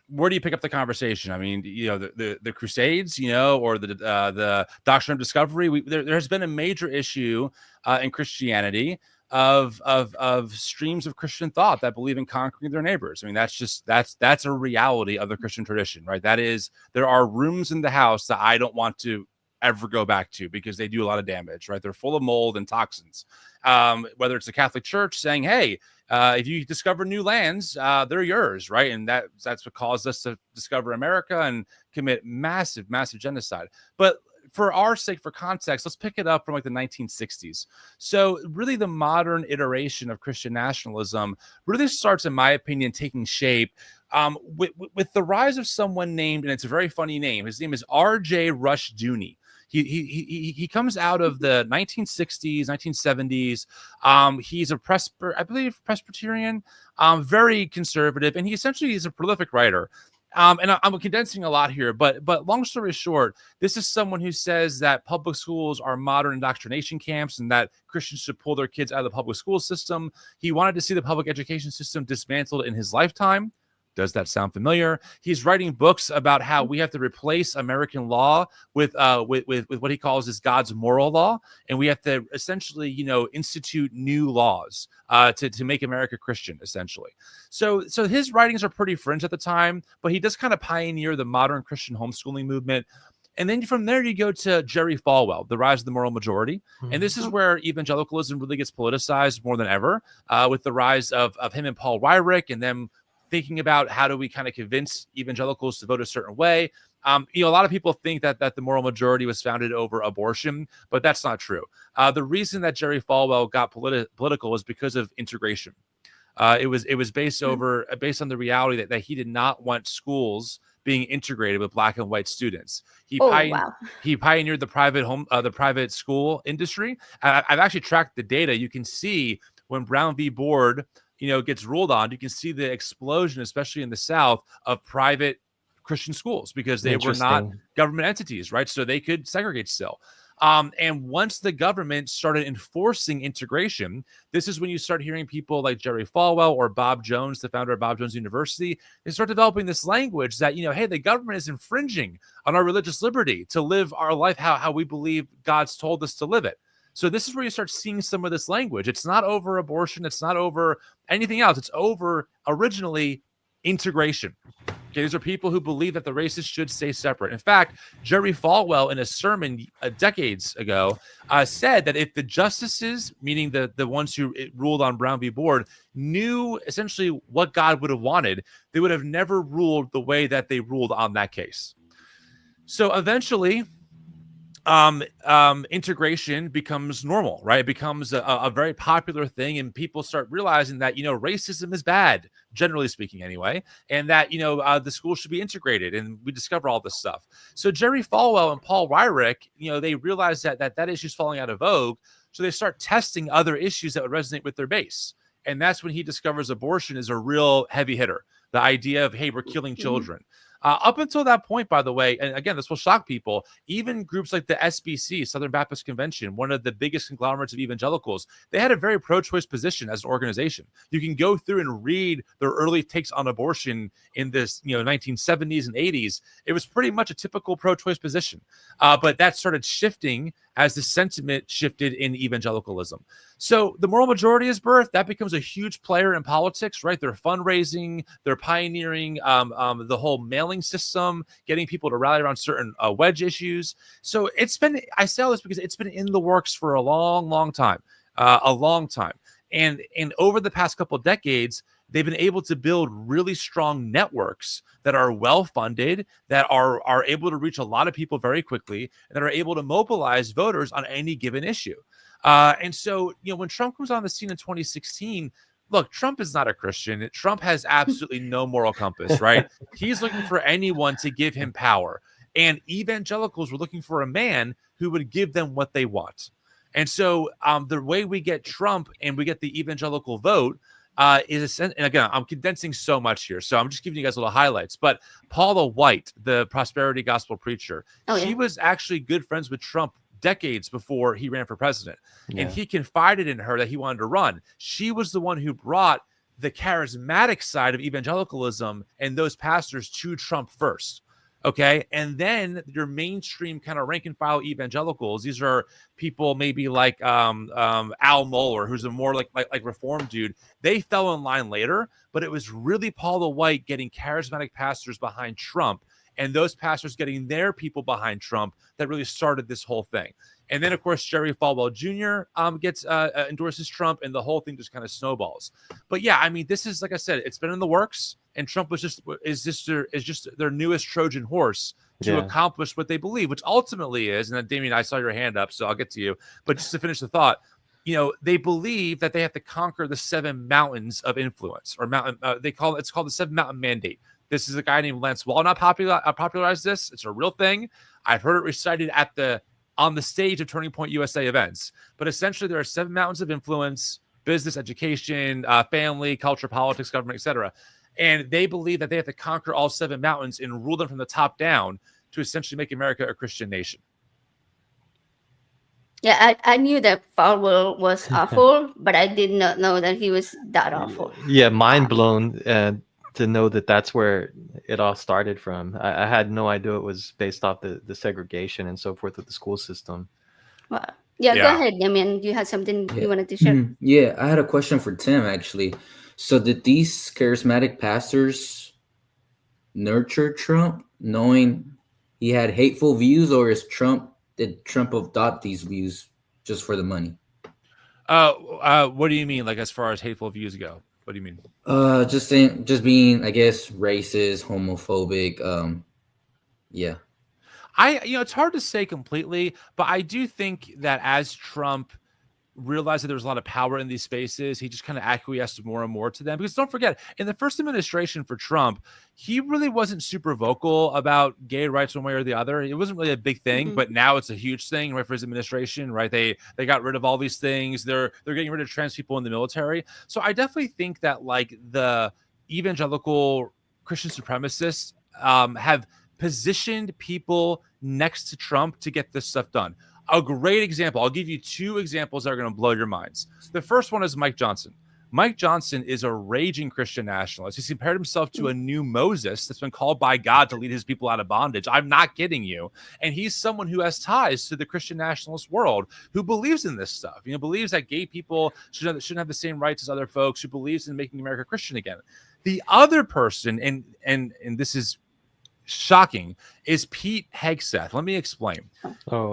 where do you pick up the conversation? I mean, the Crusades, or the Doctrine of Discovery. There has been a major issue in Christianity of streams of Christian thought that believe in conquering their neighbors. I mean, that's a reality of the Christian tradition, right? That is, there are rooms in the house that I don't want to ever go back to because they do a lot of damage, right? They're full of mold and toxins. Whether it's the Catholic Church saying, hey, if you discover new lands, they're yours, right? And that's what caused us to discover America and commit massive genocide. But for our sake, for context, let's pick it up from like the 1960s. So really the modern iteration of Christian nationalism really starts, in my opinion, taking shape with the rise of someone named, and it's a very funny name. His name is R.J. Rushdoony. He comes out of the 1960s, 1970s. He's a I believe Presbyterian, very conservative, and he essentially is a prolific writer. And I'm condensing a lot here, but long story short, this is someone who says that public schools are modern indoctrination camps and that Christians should pull their kids out of the public school system. He wanted to see the public education system dismantled in his lifetime. Does that sound familiar? He's writing books about how we have to replace American law with what he calls is God's moral law, and we have to essentially, institute new laws to make America Christian, essentially. So his writings are pretty fringe at the time, but he does kind of pioneer the modern Christian homeschooling movement. And then from there, you go to Jerry Falwell, The Rise of the Moral Majority. And this is where evangelicalism really gets politicized more than ever, with the rise of him and Paul Weyrich, and them thinking about how do we kind of convince evangelicals to vote a certain way. A lot of people think that the moral majority was founded over abortion, but that's not true. The reason that Jerry Falwell got political was because of integration. It was based on the reality that he did not want schools being integrated with Black and white students. He pioneered the private school industry. I've actually tracked the data. You can see when Brown v. Board gets ruled on, you can see the explosion, especially in the South, of private Christian schools because they were not government entities, right? So they could segregate still. And once the government started enforcing integration, this is when you start hearing people like Jerry Falwell or Bob Jones, the founder of Bob Jones University. They start developing this language that, hey, the government is infringing on our religious liberty to live our life how we believe God's told us to live it. So this is where you start seeing some of this language. It's not over abortion. It's not over anything else. It's over originally integration. Okay, these are people who believe that the races should stay separate. In fact, Jerry Falwell, in a sermon decades ago, said that if the justices, meaning the ones who ruled on Brown v. Board, knew essentially what God would have wanted, they would have never ruled the way that they ruled on that case. So eventually, integration becomes normal, right? It becomes a very popular thing, and people start realizing that, racism is bad, generally speaking anyway, and that, the school should be integrated, and we discover all this stuff. So Jerry Falwell and Paul Weyrich, they realize that issue is falling out of vogue, so they start testing other issues that would resonate with their base. And that's when he discovers abortion is a real heavy hitter. The idea of, hey, we're killing children. Up until that point, by the way, and again, this will shock people, even groups like the SBC, Southern Baptist Convention, one of the biggest conglomerates of evangelicals, they had a very pro-choice position as an organization. You can go through and read their early takes on abortion in this, 1970s and 80s. It was pretty much a typical pro-choice position. But that started shifting as the sentiment shifted in evangelicalism. So the moral majority is birthed. That becomes a huge player in politics, right? They're fundraising, they're pioneering the whole mailing system, getting people to rally around certain wedge issues. So I say all this because it's been in the works for a long, long time, And over the past couple of decades, they've been able to build really strong networks that are well-funded, that are able to reach a lot of people very quickly, and that are able to mobilize voters on any given issue. And so, when Trump comes on the scene in 2016, look, Trump is not a Christian. Trump has absolutely no moral compass, right? He's looking for anyone to give him power. And evangelicals were looking for a man who would give them what they want. And so the way we get Trump and we get the evangelical vote and again, I'm condensing so much here, so I'm just giving you guys little highlights. But Paula White, the prosperity gospel preacher, she was actually good friends with Trump decades before he ran for president. And he confided in her that he wanted to run. She was the one who brought the charismatic side of evangelicalism and those pastors to Trump first. Okay. And then your mainstream kind of rank and file evangelicals, these are people maybe like Al Mohler, who's a more like reform dude. They fell in line later, but it was really Paula White getting charismatic pastors behind Trump, and those pastors getting their people behind Trump that really started this whole thing. And then, of course, Jerry Falwell Jr. Endorses Trump, and the whole thing just kind of snowballs. But yeah, I mean, this is, like I said, it's been in the works, and Trump is just their newest Trojan horse to accomplish what they believe, which ultimately is, and then, Damien, I saw your hand up, so I'll get to you. But just to finish the thought, they believe that they have to conquer the 7 mountains of influence, or mountain. It's called the 7 Mountain Mandate. This is a guy named Lance Walnut popularized this. It's a real thing. I've heard it recited on the stage of Turning Point USA events. But essentially, there are 7 mountains of influence: business, education, family, culture, politics, government, etc. And they believe that they have to conquer all 7 mountains and rule them from the top down to essentially make America a Christian nation. Yeah, I knew that Falwell was awful, but I did not know that he was that awful. Yeah, mind blown to know that that's where it all started from. I had no idea it was based off the segregation and so forth with the school system. Well, go ahead. I mean, you had something you wanted to share? Yeah, I had a question for Tim, actually. So did these charismatic pastors nurture Trump, knowing he had hateful views, or did Trump adopt these views just for the money? What do you mean, like as far as hateful views go? What do you mean? Just being, I guess, racist, homophobic. It's hard to say completely, but I do think that as Trump realized that there was a lot of power in these spaces, he just kind of acquiesced more and more to them. Because don't forget, in the first administration for Trump, he really wasn't super vocal about gay rights one way or the other. It wasn't really a big thing, but now it's a huge thing, right, for his administration, right? They got rid of all these things. They're getting rid of trans people in the military. So I definitely think that like the evangelical Christian supremacists have positioned people next to Trump to get this stuff done. A great example, I'll give you 2 examples that are going to blow your minds. The first one is Mike Johnson. Mike Johnson is a raging Christian nationalist. He's compared himself to a new Moses that's been called by God to lead his people out of bondage. I'm not kidding you. And he's someone who has ties to the Christian nationalist world, who believes in this stuff. Believes that gay people shouldn't have the same rights as other folks, who believes in making America Christian again. The other person, and this is shocking, is Pete Hegseth. Let me explain.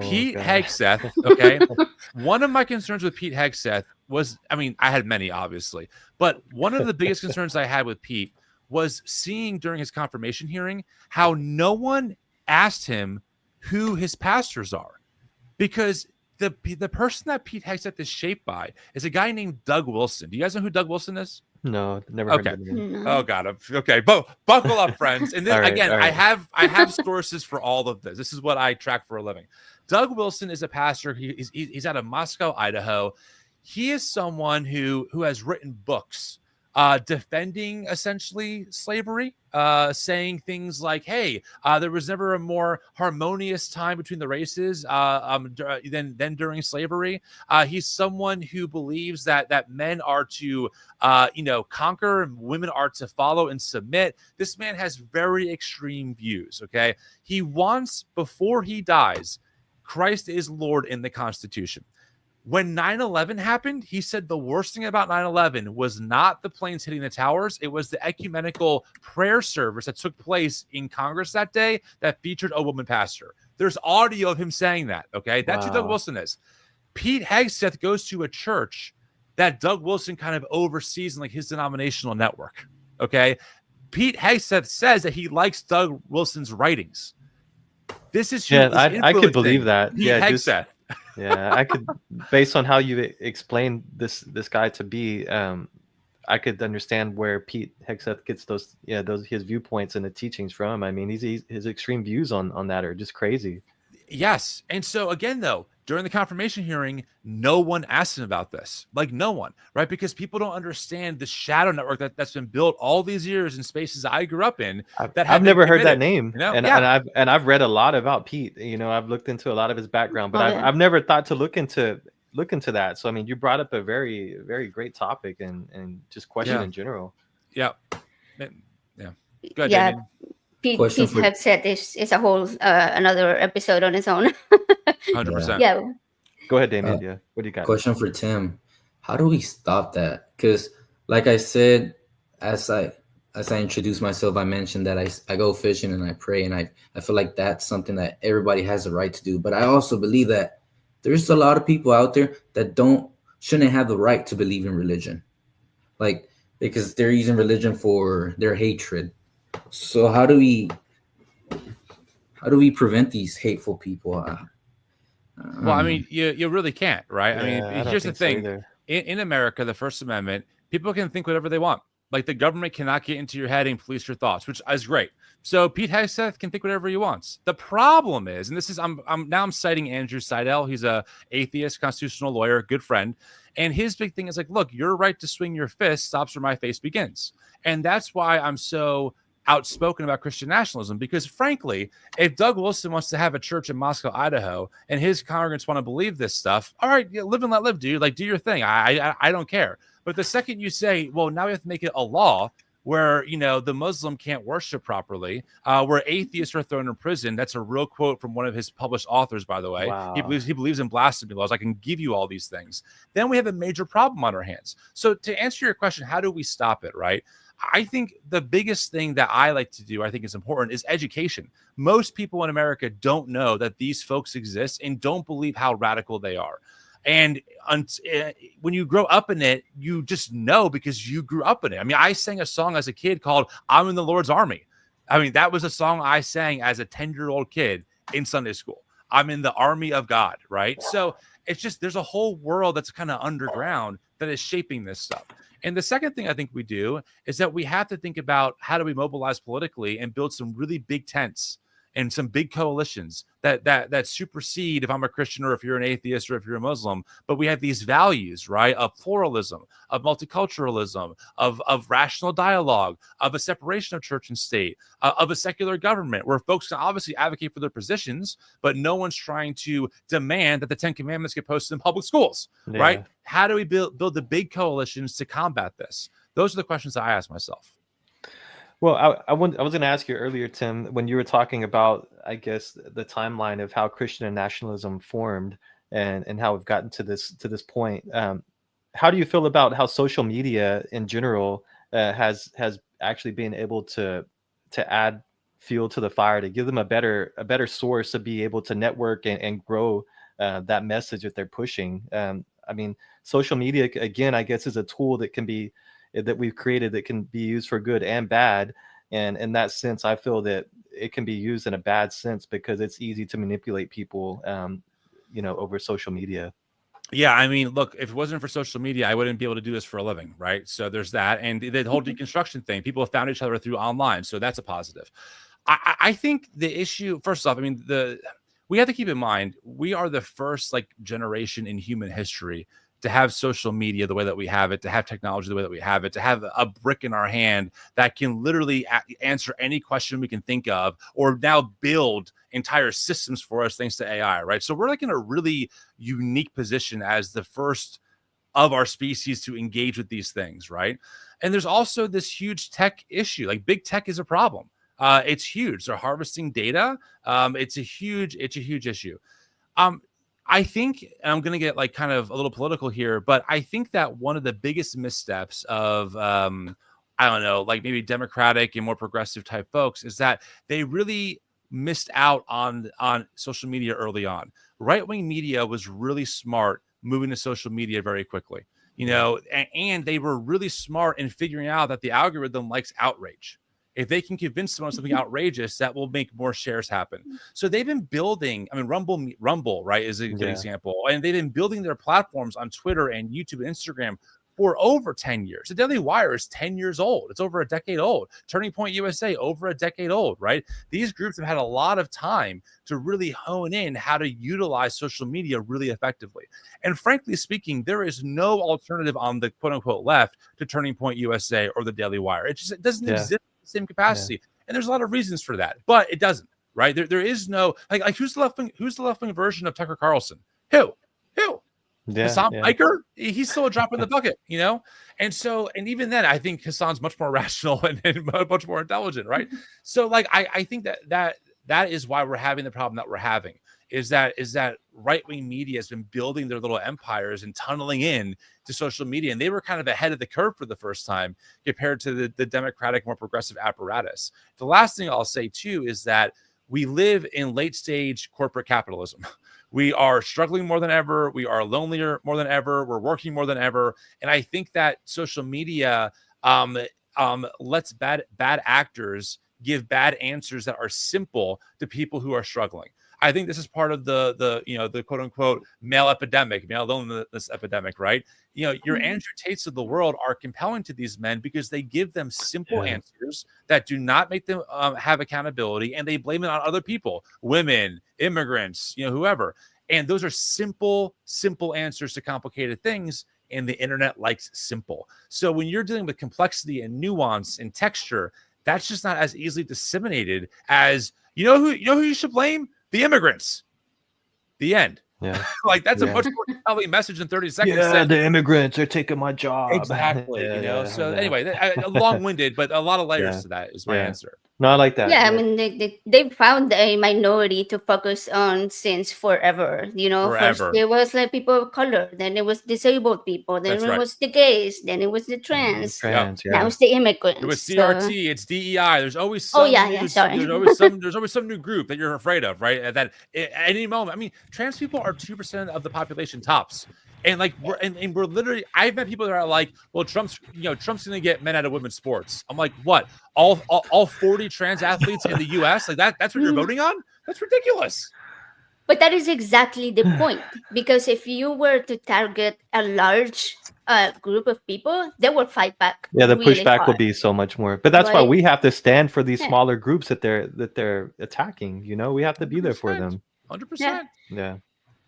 Pete Hegseth, okay? One of my concerns with Pete Hegseth was, I had many, obviously, but one of the biggest concerns I had with Pete was seeing during his confirmation hearing how no one asked him who his pastors are, because the person that Pete Hegseth is shaped by is a guy named Doug Wilson. Do you guys know who Doug Wilson is? No, never heard of him. No. Oh God. Okay. Buckle up, friends. And then All right, again, all right. I have sources for all of this. This is what I track for a living. Doug Wilson is a pastor. He's out of Moscow, Idaho. He is someone who has written books defending essentially slavery, saying things like, hey, there was never a more harmonious time between the races than during slavery. He's someone who believes that men are to conquer and women are to follow and submit. This man has very extreme views. Okay. He wants, before he dies, Christ is Lord in the Constitution. When 9/11 happened, he said the worst thing about 9/11 was not the planes hitting the towers. It was the ecumenical prayer service that took place in Congress that day that featured a woman pastor. There's audio of him saying that, okay? That's who Doug Wilson is. Pete Hegseth goes to a church that Doug Wilson kind of oversees in like his denominational network, okay? Pete Hegseth says that he likes Doug Wilson's writings. This is who is I could believe that. Pete Hegseth. Yeah, I could, based on how you explained this guy to be, I could understand where Pete Hegseth gets those his viewpoints and the teachings from. His extreme views on that are just crazy. Yes. And so again, though, during the confirmation hearing, no one asked him about this. Like no one, right? Because people don't understand the shadow network that's been built all these years in spaces I grew up in. I've never heard that name. And Yeah. I've read a lot about Pete. I've looked into a lot of his background, but I've never thought to look into that. So you brought up a very, very great topic and just question in general. Yeah. Yeah. Good. Yeah. Damien. Pete Hegseth is a whole another episode on its own. 100%. Yeah. Go ahead, Damien. What do you got? Question for Tim: how do we stop that? Because, like I said, as I introduce myself, I mentioned that I go fishing and I pray, and I feel like that's something that everybody has a right to do. But I also believe that there's a lot of people out there that shouldn't have the right to believe in religion, like because they're using religion for their hatred. So how do we prevent these hateful people? Well, you really can't, right? Yeah, Here's the thing. In America, the First Amendment, people can think whatever they want. Like the government cannot get into your head and police your thoughts, which is great. So Pete Hegseth can think whatever he wants. The problem is, and this is, I'm citing Andrew Seidel. He's a atheist, constitutional lawyer, good friend. And his big thing is like, look, your right to swing your fist stops where my face begins. And that's why I'm so outspoken about Christian nationalism, because frankly, if Doug Wilson wants to have a church in Moscow, Idaho, and his congregants want to believe this stuff, all right, live and let live, dude. Like, do your thing. I don't care. But the second you say, well, now we have to make it a law where, the Muslim can't worship properly, where atheists are thrown in prison. That's a real quote from one of his published authors, by the way. Wow. He believes in blasphemy laws. I can give you all these things. Then we have a major problem on our hands. So to answer your question, how do we stop it, right? I think the biggest thing that I like to do, I think is important, is education. Most people in America don't know that these folks exist and don't believe how radical they are. And when you grow up in it, you just know because you grew up in it. I sang a song as a kid called "I'm in the Lord's Army." That was a song I sang as a 10-year-old kid in Sunday school. I'm in the army of God, right? So it's just, there's a whole world that's kind of underground that is shaping this stuff. And the second thing I think we do is that we have to think about how do we mobilize politically and build some really big tents and some big coalitions that supersede if I'm a Christian or if you're an atheist or if you're a Muslim. But we have these values, right, of pluralism, of multiculturalism, of rational dialogue, of a separation of church and state, of a secular government, where folks can obviously advocate for their positions, but no one's trying to demand that the 10 Commandments get posted in public schools, right? How do we build the big coalitions to combat this? Those are the questions that I ask myself. Well, I was going to ask you earlier, Tim, when you were talking about, I guess, the timeline of how Christian and nationalism formed and how we've gotten to this point. How do you feel about how social media in general has actually been able to add fuel to the fire, to give them a better source to be able to network and grow that message that they're pushing? I mean, social media, again, I guess, is a tool that we've created that can be used for good and bad. And in that sense, I feel that it can be used in a bad sense because it's easy to manipulate people, over social media. Yeah, I mean, look, if it wasn't for social media, I wouldn't be able to do this for a living, right? So there's that. And the whole deconstruction thing, people have found each other through online. So that's a positive. I think the issue, first off, I mean, we have to keep in mind, we are the first generation in human history to have social media the way that we have it, to have technology the way that we have it, to have a brick in our hand that can literally answer any question we can think of, or now build entire systems for us thanks to AI, right? So we're in a really unique position as the first of our species to engage with these things, right? And there's also this huge tech issue. Big tech is a problem. It's huge. They're harvesting data. It's a huge issue. I think, and I'm going to get kind of a little political here, but I think that one of the biggest missteps of, I don't know, maybe Democratic and more progressive type folks is that they really missed out on social media early on. Right-wing media was really smart moving to social media very quickly, and they were really smart in figuring out that the algorithm likes outrage. If they can convince someone of something outrageous, that will make more shares happen. So they've been building, I mean, Rumble, right, is a good example. And they've been building their platforms on Twitter and YouTube and Instagram for over 10 years. The Daily Wire is 10 years old. It's over a decade old. Turning Point USA, over a decade old, right? These groups have had a lot of time to really hone in how to utilize social media really effectively. And frankly speaking, there is no alternative on the quote unquote left to Turning Point USA or the Daily Wire. It doesn't exist. Same capacity, and there's a lot of reasons for that, but it doesn't, right? There is no who's the left wing version of Tucker Carlson? Who? Hassan Piker? He's still a drop in the bucket, and even then, I think Hassan's much more rational and much more intelligent, right? So I think that is why we're having the problem that we're having. Is that right-wing media has been building their little empires and tunneling in to social media, and they were kind of ahead of the curve for the first time compared to the Democratic, more progressive apparatus. The last thing I'll say too is that we live in late-stage corporate capitalism. We are struggling more than ever. We are lonelier more than ever. We're working more than ever, and I think that social media lets bad actors give bad answers that are simple to people who are struggling. I think this is part of the quote unquote male loneliness epidemic, right? Your Andrew Tates of the world are compelling to these men because they give them simple answers that do not make them have accountability, and they blame it on other people, women, immigrants, whoever. And those are simple answers to complicated things, and the internet likes simple. So when you're dealing with complexity and nuance and texture, that's just not as easily disseminated as who you should blame? The immigrants. The end. Yeah. That's a much more compelling message in 30 seconds. Yeah, the immigrants are taking my job. Exactly. Anyway, long-winded, but a lot of layers to that is my answer. No, I like that. Yeah, I mean, they found a minority to focus on since forever. First there was people of color, then it was disabled people, then it was the gays, then it was the trans. Now it's the immigrants. It was CRT, it's DEI. There's always some there's always some new group that you're afraid of, right? That at any moment, I mean, trans people are 2% of the population tops. And we're literally, I've met people that are like, well, Trump's going to get men out of women's sports. I'm like, what? All 40 trans athletes in the U.S. That's what you're voting on? That's ridiculous. But that is exactly the point, because if you were to target a large group of people, they will fight back Yeah, the really pushback will hard, be so much more. But that's why right? we have to stand for these Yeah, smaller groups that they're attacking. You know, we have to be there for 100%. them. 100%. yeah. Yeah.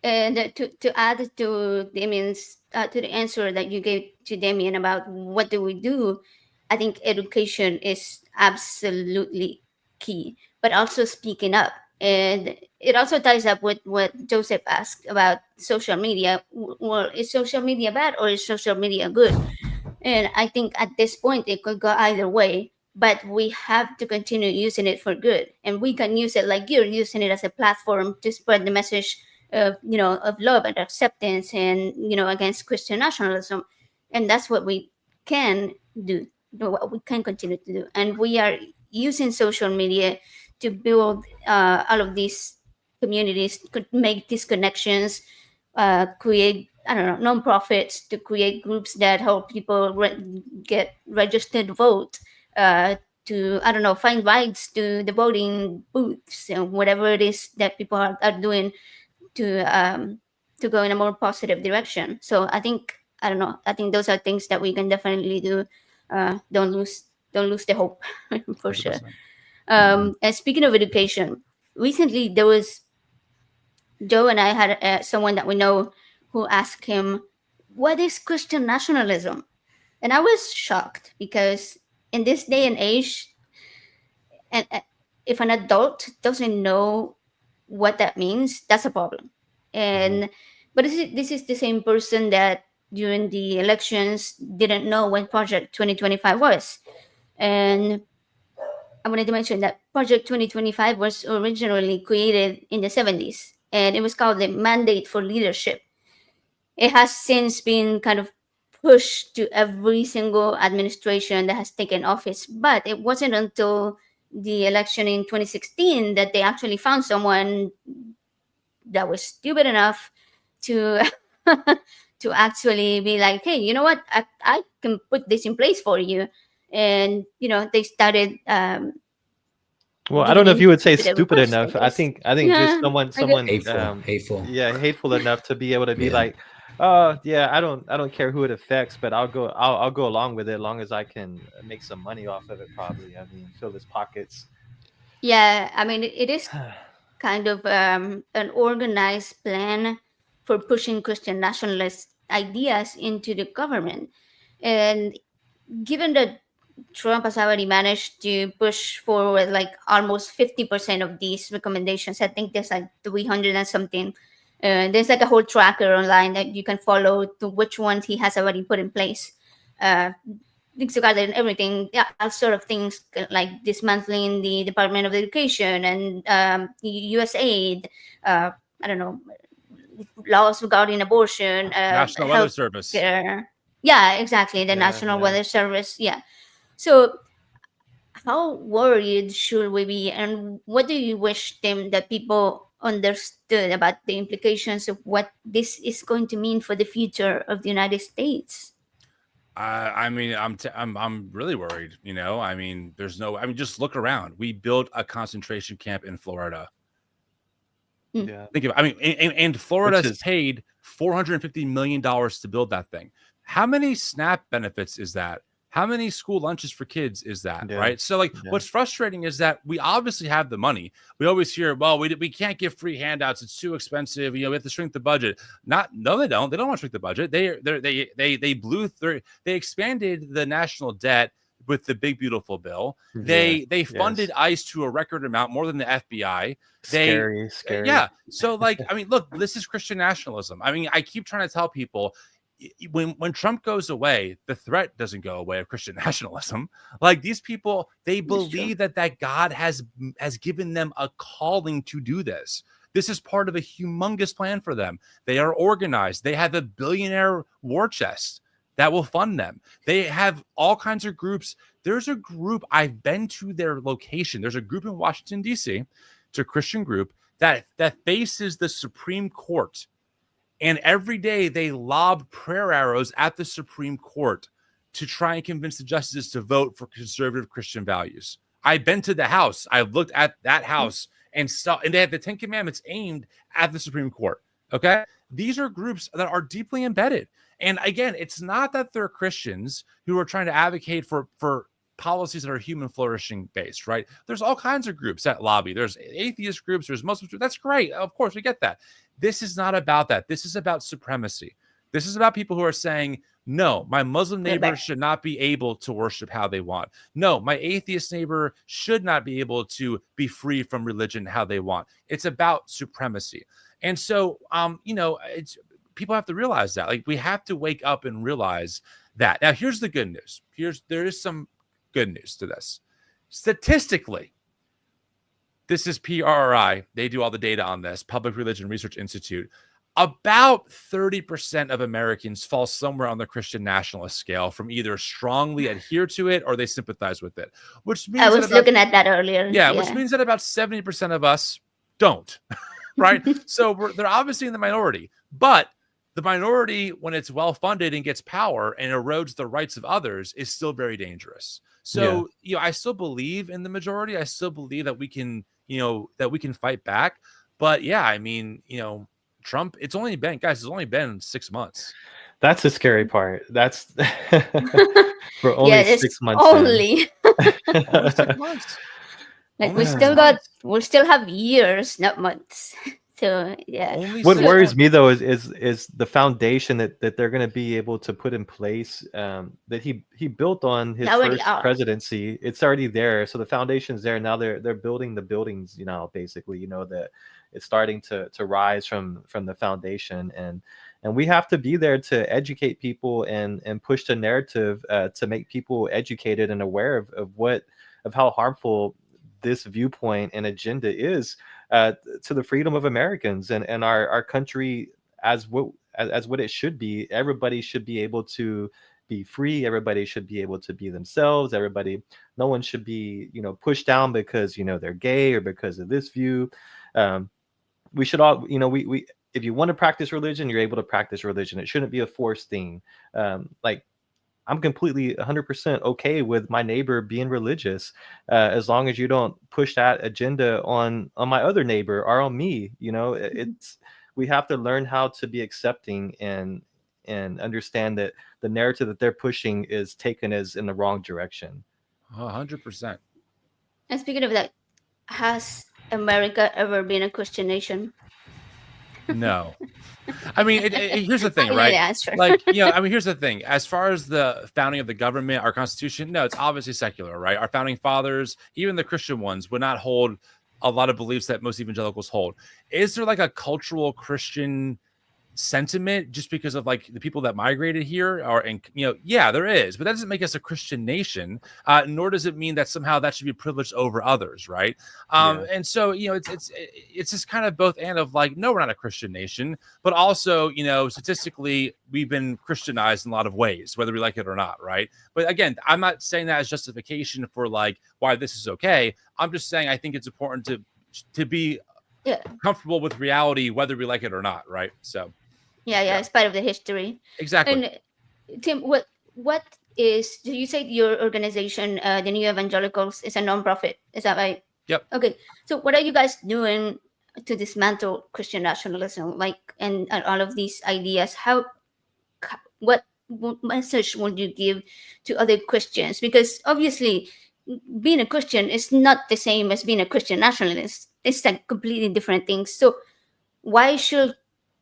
And to add to Damien's to the answer that you gave to Damien about what do we do, I think education is absolutely key, but also speaking up. And it also ties up with what Joseph asked about social media. Well, is social media bad or is social media good? And I think at this point it could go either way, but we have to continue using it for good. And we can use it like you're using it as a platform to spread the message of, of love and acceptance and, against Christian nationalism. And that's what we can do, what we can continue to do. And we are using social media to build all of these communities, could make these connections, create, I don't know, nonprofits to create groups that help people get registered to vote, uh, to, I don't know, find rides to the voting booths and whatever it is that people are doing to go in a more positive direction. So I think, I don't know, I think those are things that we can definitely do. Don't lose the hope for sure. 100%. And speaking of education, recently there was Joe and I had someone that we know who asked him, "What is Christian nationalism?" And I was shocked because in this day and age, and if an adult doesn't know what that means, that's a problem. And but this is the same person that during the elections didn't know what Project 2025 was, and I wanted to mention that Project 2025 was originally created in the 70s, and it was called the Mandate for Leadership. It has since been kind of pushed to every single administration that has taken office, but it wasn't until the election in 2016 that they actually found someone that was stupid enough to to actually be like, hey, you know what, I can put this in place for you. And they started Well, I don't giving know if in you would say to the stupid request, I enough. I guess. think I think just Yeah, someone I guess. someone Hateful. yeah, hateful enough to be able to be Yeah. like, oh yeah, I don't care who it affects, but I'll go along with it as long as I can make some money off of it. Probably, I mean, fill his pockets. Yeah, I mean, it is kind of an organized plan for pushing Christian nationalist ideas into the government. And given that Trump has already managed to push forward like almost 50% of these recommendations, I think there's like 300 and something. There's like a whole tracker online that you can follow to which ones he has already put in place. Uh, regarding everything, yeah, all sort of things like dismantling the Department of Education and USAID. I don't know, laws regarding abortion, National Weather health Service. care. Yeah, exactly. The Yeah, National yeah. Weather Service. Yeah. So, how worried should we be, and what do you wish them that people understood about the implications of what this is going to mean for the future of the United States? I mean, I'm really worried. I mean, there's no. I mean, just look around. We built a concentration camp in Florida. Yeah. Think of it. I mean, and Which Florida's is paid $450 million to build that thing. How many SNAP benefits is that? How many school lunches for kids is that? Yeah. Right. So, like, Yeah. what's frustrating is that we obviously have the money. We always hear, well, we can't give free handouts. It's too expensive. We have to shrink the budget. No, they don't. They don't want to shrink the budget. They blew through. They expanded the national debt with the big beautiful bill. They funded ICE to a record amount, more than the FBI. Scary. Yeah. So, like, I mean, look, this is Christian nationalism. I mean, I keep trying to tell people, when Trump goes away, the threat doesn't go away of Christian nationalism. Like, these people, they believe that God has given them a calling to do this. This is part of a humongous plan for them. They are organized. They have a billionaire war chest that will fund them. They have all kinds of groups. There's a group, I've been to their location. There's a group in Washington, D.C. It's a Christian group that faces the Supreme Court. And every day they lob prayer arrows at the Supreme Court to try and convince the justices to vote for conservative Christian values. I've been to the house. I've looked at that house, and stuff. And they have the 10 Commandments aimed at the Supreme Court. Okay. These are groups that are deeply embedded. And again, it's not that they're Christians who are trying to advocate for policies that are human flourishing based, right? There's all kinds of groups that lobby. There's atheist groups, there's Muslim groups. That's great. Of course, we get that. This is not about that. This is about supremacy. This is about people who are saying, no, my Muslim neighbor should not be able to worship how they want. No, my atheist neighbor should not be able to be free from religion how they want. It's about supremacy. And so, it's people have to realize that. Like, we have to wake up and realize that. Now, here's the good news. There is some good news to this. Statistically, this is PRRI. They do all the data on this, Public Religion Research Institute. About 30% of Americans fall somewhere on the Christian nationalist scale, from either strongly adhere to it or they sympathize with it. Which means I was looking at that earlier. Yeah, which means that about 70% of us don't, right? So they're obviously in the minority. But the minority, when it's well-funded and gets power and erodes the rights of others, is still very dangerous. So, I still believe in the majority. I still believe that we can, that we can fight back. But yeah, I mean, Trump, it's only been 6 months. That's the scary part. That's for only 6 months. Only. Only 6 months. Like, we still have years, not months. So yeah. What worries me though is the foundation that they're going to be able to put in place, that he built on his first presidency. It's already there, so the foundation's there. Now they're building the buildings. Basically, that it's starting to rise from the foundation, and we have to be there to educate people and push the narrative to make people educated and aware of how harmful this viewpoint and agenda is to the freedom of Americans and our country as what it should be. Everybody should be able to be free. Everybody should be able to be themselves. No one should be, pushed down because, they're gay or because of this view. We should all, we if you want to practice religion, you're able to practice religion. It shouldn't be a forced thing. I'm completely 100% okay with my neighbor being religious, as long as you don't push that agenda on my other neighbor or on me. We have to learn how to be accepting and understand that the narrative that they're pushing is taken as in the wrong direction. 100%. And speaking of that, has America ever been a Christian nation? No. I mean, here's the thing, right? Here's the thing. As far as the founding of the government, our Constitution, no, it's obviously secular, right? Our founding fathers, even the Christian ones, would not hold a lot of beliefs that most evangelicals hold. Is there like a cultural Christian sentiment just because of like the people that migrated here yeah, there is, but that doesn't make us a Christian nation, nor does it mean that somehow that should be privileged over others, right? And so it's just kind of both and of like, no, we're not a Christian nation, but also statistically we've been Christianized in a lot of ways, whether we like it or not, right? But again, I'm not saying that as justification for like why this is okay. I'm just saying I think it's important to be comfortable with reality, whether we like it or not, right? So yeah, it's part of the history. Exactly. And Tim, what is, do you say your organization, the New Evangelicals, is a nonprofit? Is that right? Yep. Okay. So what are you guys doing to dismantle Christian nationalism, and all of these ideas? What message would you give to other Christians? Because obviously, being a Christian is not the same as being a Christian nationalist. It's like completely different things. So why should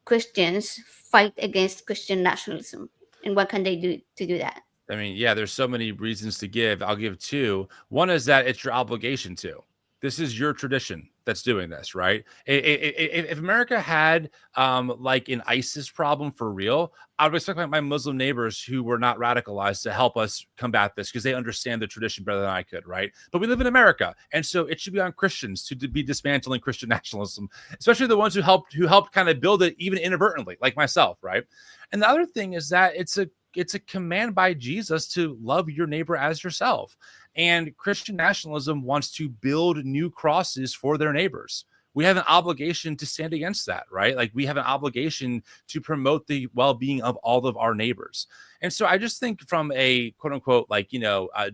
Christians fight against Christian nationalism, and what can they do to do that? I mean, yeah, there's so many reasons to give. I'll give two. One is that it's your obligation to. This is your tradition that's doing this, right? If America had like an ISIS problem for real, I would expect my Muslim neighbors who were not radicalized to help us combat this because they understand the tradition better than I could, right? But we live in America, and so it should be on Christians to be dismantling Christian nationalism, especially the ones who helped kind of build it even inadvertently, like myself, right? And the other thing is that it's a command by Jesus to love your neighbor as yourself. And Christian nationalism wants to build new crosses for their neighbors. we have an obligation to stand against that, right? Like we have an obligation to promote the well-being of all of our neighbors. And so I just think from a quote unquote, like,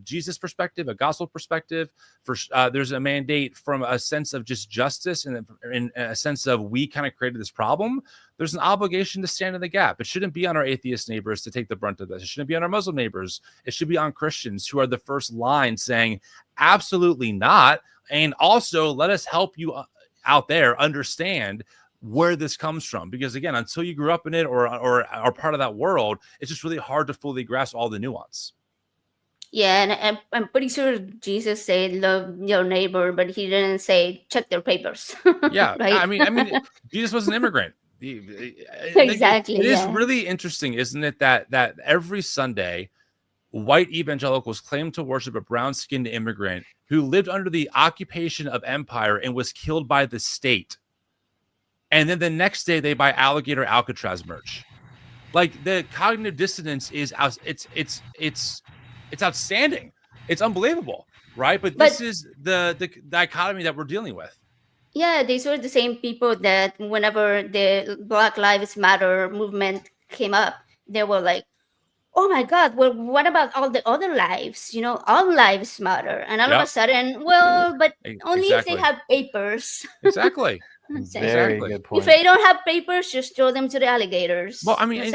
Jesus perspective, a gospel perspective, there's a mandate from a sense of just justice and in a sense of we kind of created this problem. There's an obligation to stand in the gap. It shouldn't be on our atheist neighbors to take the brunt of this. It shouldn't be on our Muslim neighbors. It should be on Christians who are the first line saying, absolutely not. And also let us help you out there understand where this comes from, because again, until you grew up in it or are part of that world, it's just really hard to fully grasp all the nuance. Yeah, and I'm pretty sure Jesus said love your neighbor, but he didn't say check their papers. Yeah, right. I mean, Jesus was an immigrant. Exactly. It is really interesting, isn't it, that every Sunday, white evangelicals claim to worship a brown-skinned immigrant who lived under the occupation of empire and was killed by the state. And then the next day they buy alligator Alcatraz merch. Like the cognitive dissonance is it's outstanding. It's unbelievable, right? But this is the dichotomy that we're dealing with. Yeah, these were the same people that whenever the Black Lives Matter movement came up, they were like, oh my God, well, what about all the other lives? All lives matter. And all of a sudden, well, but only if they have papers. Exactly. Very good point. If they don't have papers, just throw them to the alligators. Well, I mean,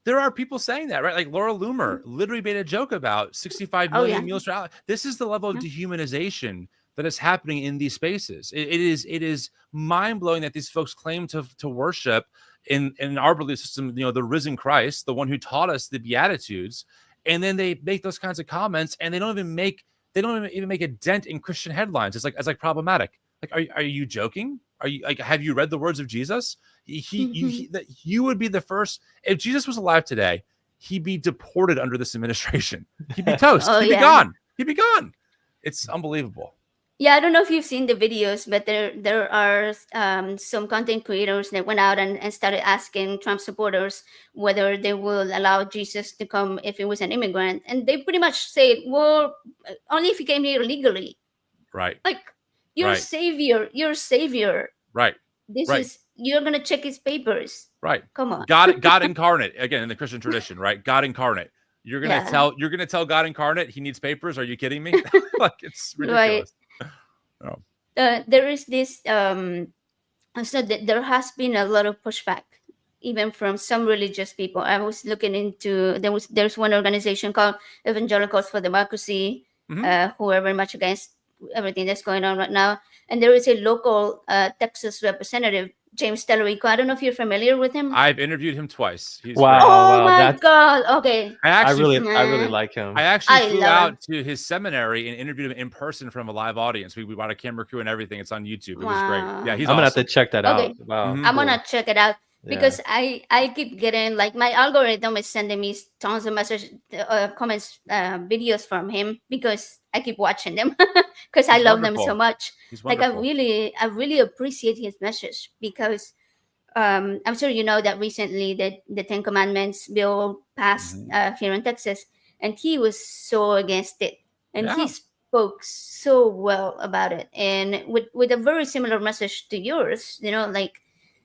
there are people saying that, right? Like Laura Loomer literally made a joke about 65 million meals for alligators. This is the level of dehumanization that is happening in these spaces. It is mind-blowing that these folks claim to worship in our belief system, the risen Christ, the one who taught us the Beatitudes, and then they make those kinds of comments, and they don't even make a dent in Christian headlines. It's like problematic. Like, are you joking? Are you like, have you read the words of Jesus? You would be the first. If Jesus was alive today, he'd be deported under this administration. He'd be toast. He'd be gone. He'd be gone. It's unbelievable. Yeah, I don't know if you've seen the videos, but there are some content creators that went out and started asking Trump supporters whether they will allow Jesus to come if he was an immigrant. And they pretty much said, well, only if he came here legally. Right. Like, your savior. Right. You're going to check his papers. Right. Come on. God incarnate, again, in the Christian tradition, right? God incarnate. You're going to tell God incarnate he needs papers? Are you kidding me? Like, it's ridiculous. Right. There is this so there has been a lot of pushback even from some religious people. I was looking into there's one organization called Evangelicals for Democracy, who are very much against everything that's going on right now. And there is a local Texas representative, James Tellerico. I don't know if you're familiar with him. I've interviewed him twice. He's great. Oh my God. Okay. I really like him. I actually flew out to his seminary and interviewed him in person from a live audience. We brought a camera crew and everything. It's on YouTube. It was great. Yeah, I'm gonna have to check that out. Wow. I'm gonna check it out. Because I keep getting, like, my algorithm is sending me tons of messages, comments, videos from him because I keep watching them because I love them so much. Like, I really appreciate his message because I'm sure you know that recently the Ten Commandments bill passed here in Texas, and he was so against it, and he spoke so well about it, and with a very similar message to yours, like,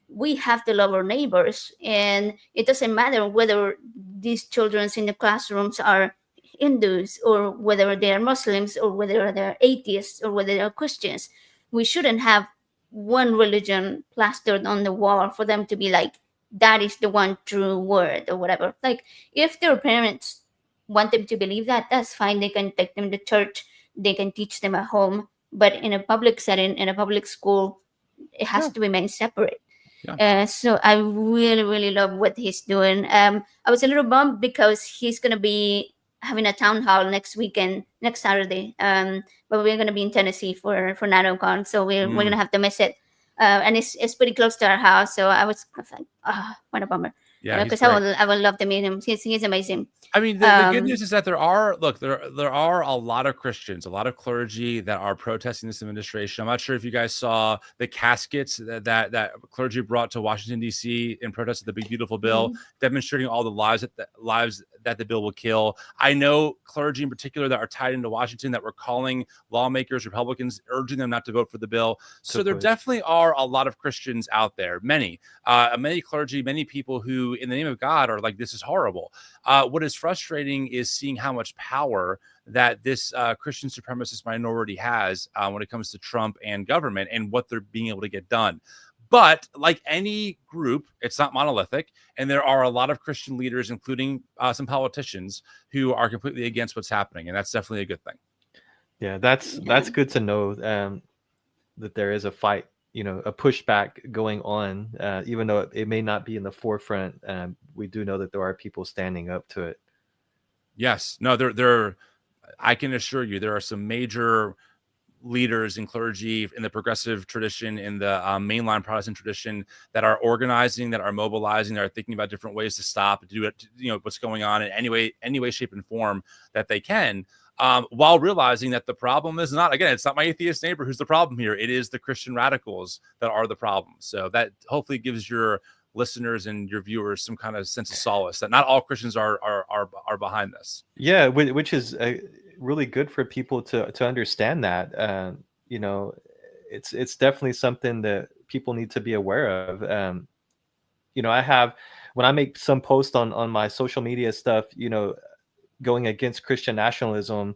we have to love our neighbors, and it doesn't matter whether these children in the classrooms are Hindus or whether they are Muslims or whether they're atheists or whether they're Christians. We shouldn't have one religion plastered on the wall for them to be like, that is the one true word or whatever. Like, if their parents want them to believe that, that's fine. They can take them to church. They can teach them at home. But in a public setting, in a public school, it has to remain separate. So I really, really love what he's doing. I was a little bummed because he's going to be having a town hall next Saturday. But we're going to be in Tennessee for NanoCon, so we're going to have to miss it. And it's pretty close to our house. So I was like, what a bummer. Yeah, he's Because great. I would love to meet him. He's amazing. I mean, the good news is that there are a lot of Christians, a lot of clergy that are protesting this administration. I'm not sure if you guys saw the caskets that clergy brought to Washington D.C. in protest of the Big Beautiful Bill, demonstrating all the lives that the bill will kill. I know clergy in particular that are tied into Washington that were calling lawmakers, Republicans, urging them not to vote for the bill. So there definitely are a lot of Christians out there, many clergy, many people who, in the name of God, are like, this is horrible. What is frustrating is seeing how much power that this Christian supremacist minority has when it comes to Trump and government and what they're being able to get done. But like any group, it's not monolithic. And there are a lot of Christian leaders, including some politicians, who are completely against what's happening. And that's definitely a good thing. Yeah, that's good to know that there is a fight, a pushback going on, even though it may not be in the forefront. We do know that there are people standing up to it. Yes. No, I can assure you, there are some major leaders in clergy in the progressive tradition, in the mainline Protestant tradition, that are organizing, that are mobilizing, that are thinking about different ways to stop, do it, what's going on in any way, shape, and form that they can. While realizing that the problem is not, again, it's not my atheist neighbor who's the problem here. It is the Christian radicals that are the problem. So that hopefully gives your listeners and your viewers some kind of sense of solace that not all Christians are behind this. Yeah, which is really good for people to understand that. It's definitely something that people need to be aware of. I have, when I make some post on my social media stuff, going against Christian nationalism,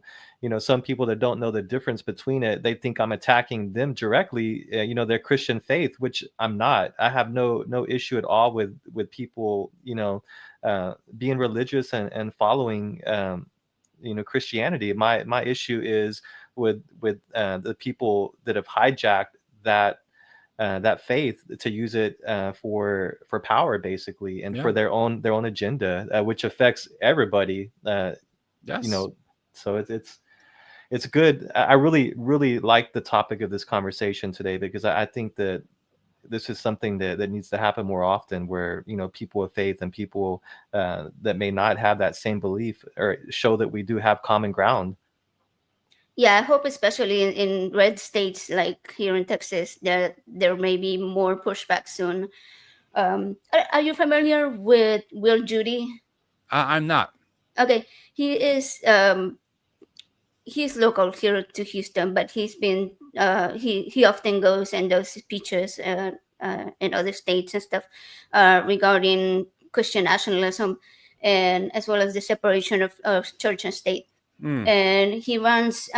some people that don't know the difference between it, they think I'm attacking them directly, their Christian faith, which I'm not. I have no issue at all with people, being religious and following, Christianity. My issue is with the people that have hijacked that faith to use it for power, basically, and for their own agenda, which affects everybody. Yes. So it's good. I really like the topic of this conversation today, because I think that this is something that needs to happen more often, where people of faith and people that may not have that same belief, or show that we do have common ground. Yeah, I hope especially in red states like here in Texas that there may be more pushback soon. Are you familiar with Will Judy? I'm not. Okay, he is he's local here to Houston, but he's been he often goes and does speeches in other states and stuff regarding Christian nationalism, and as well as the separation of church and state. And he runs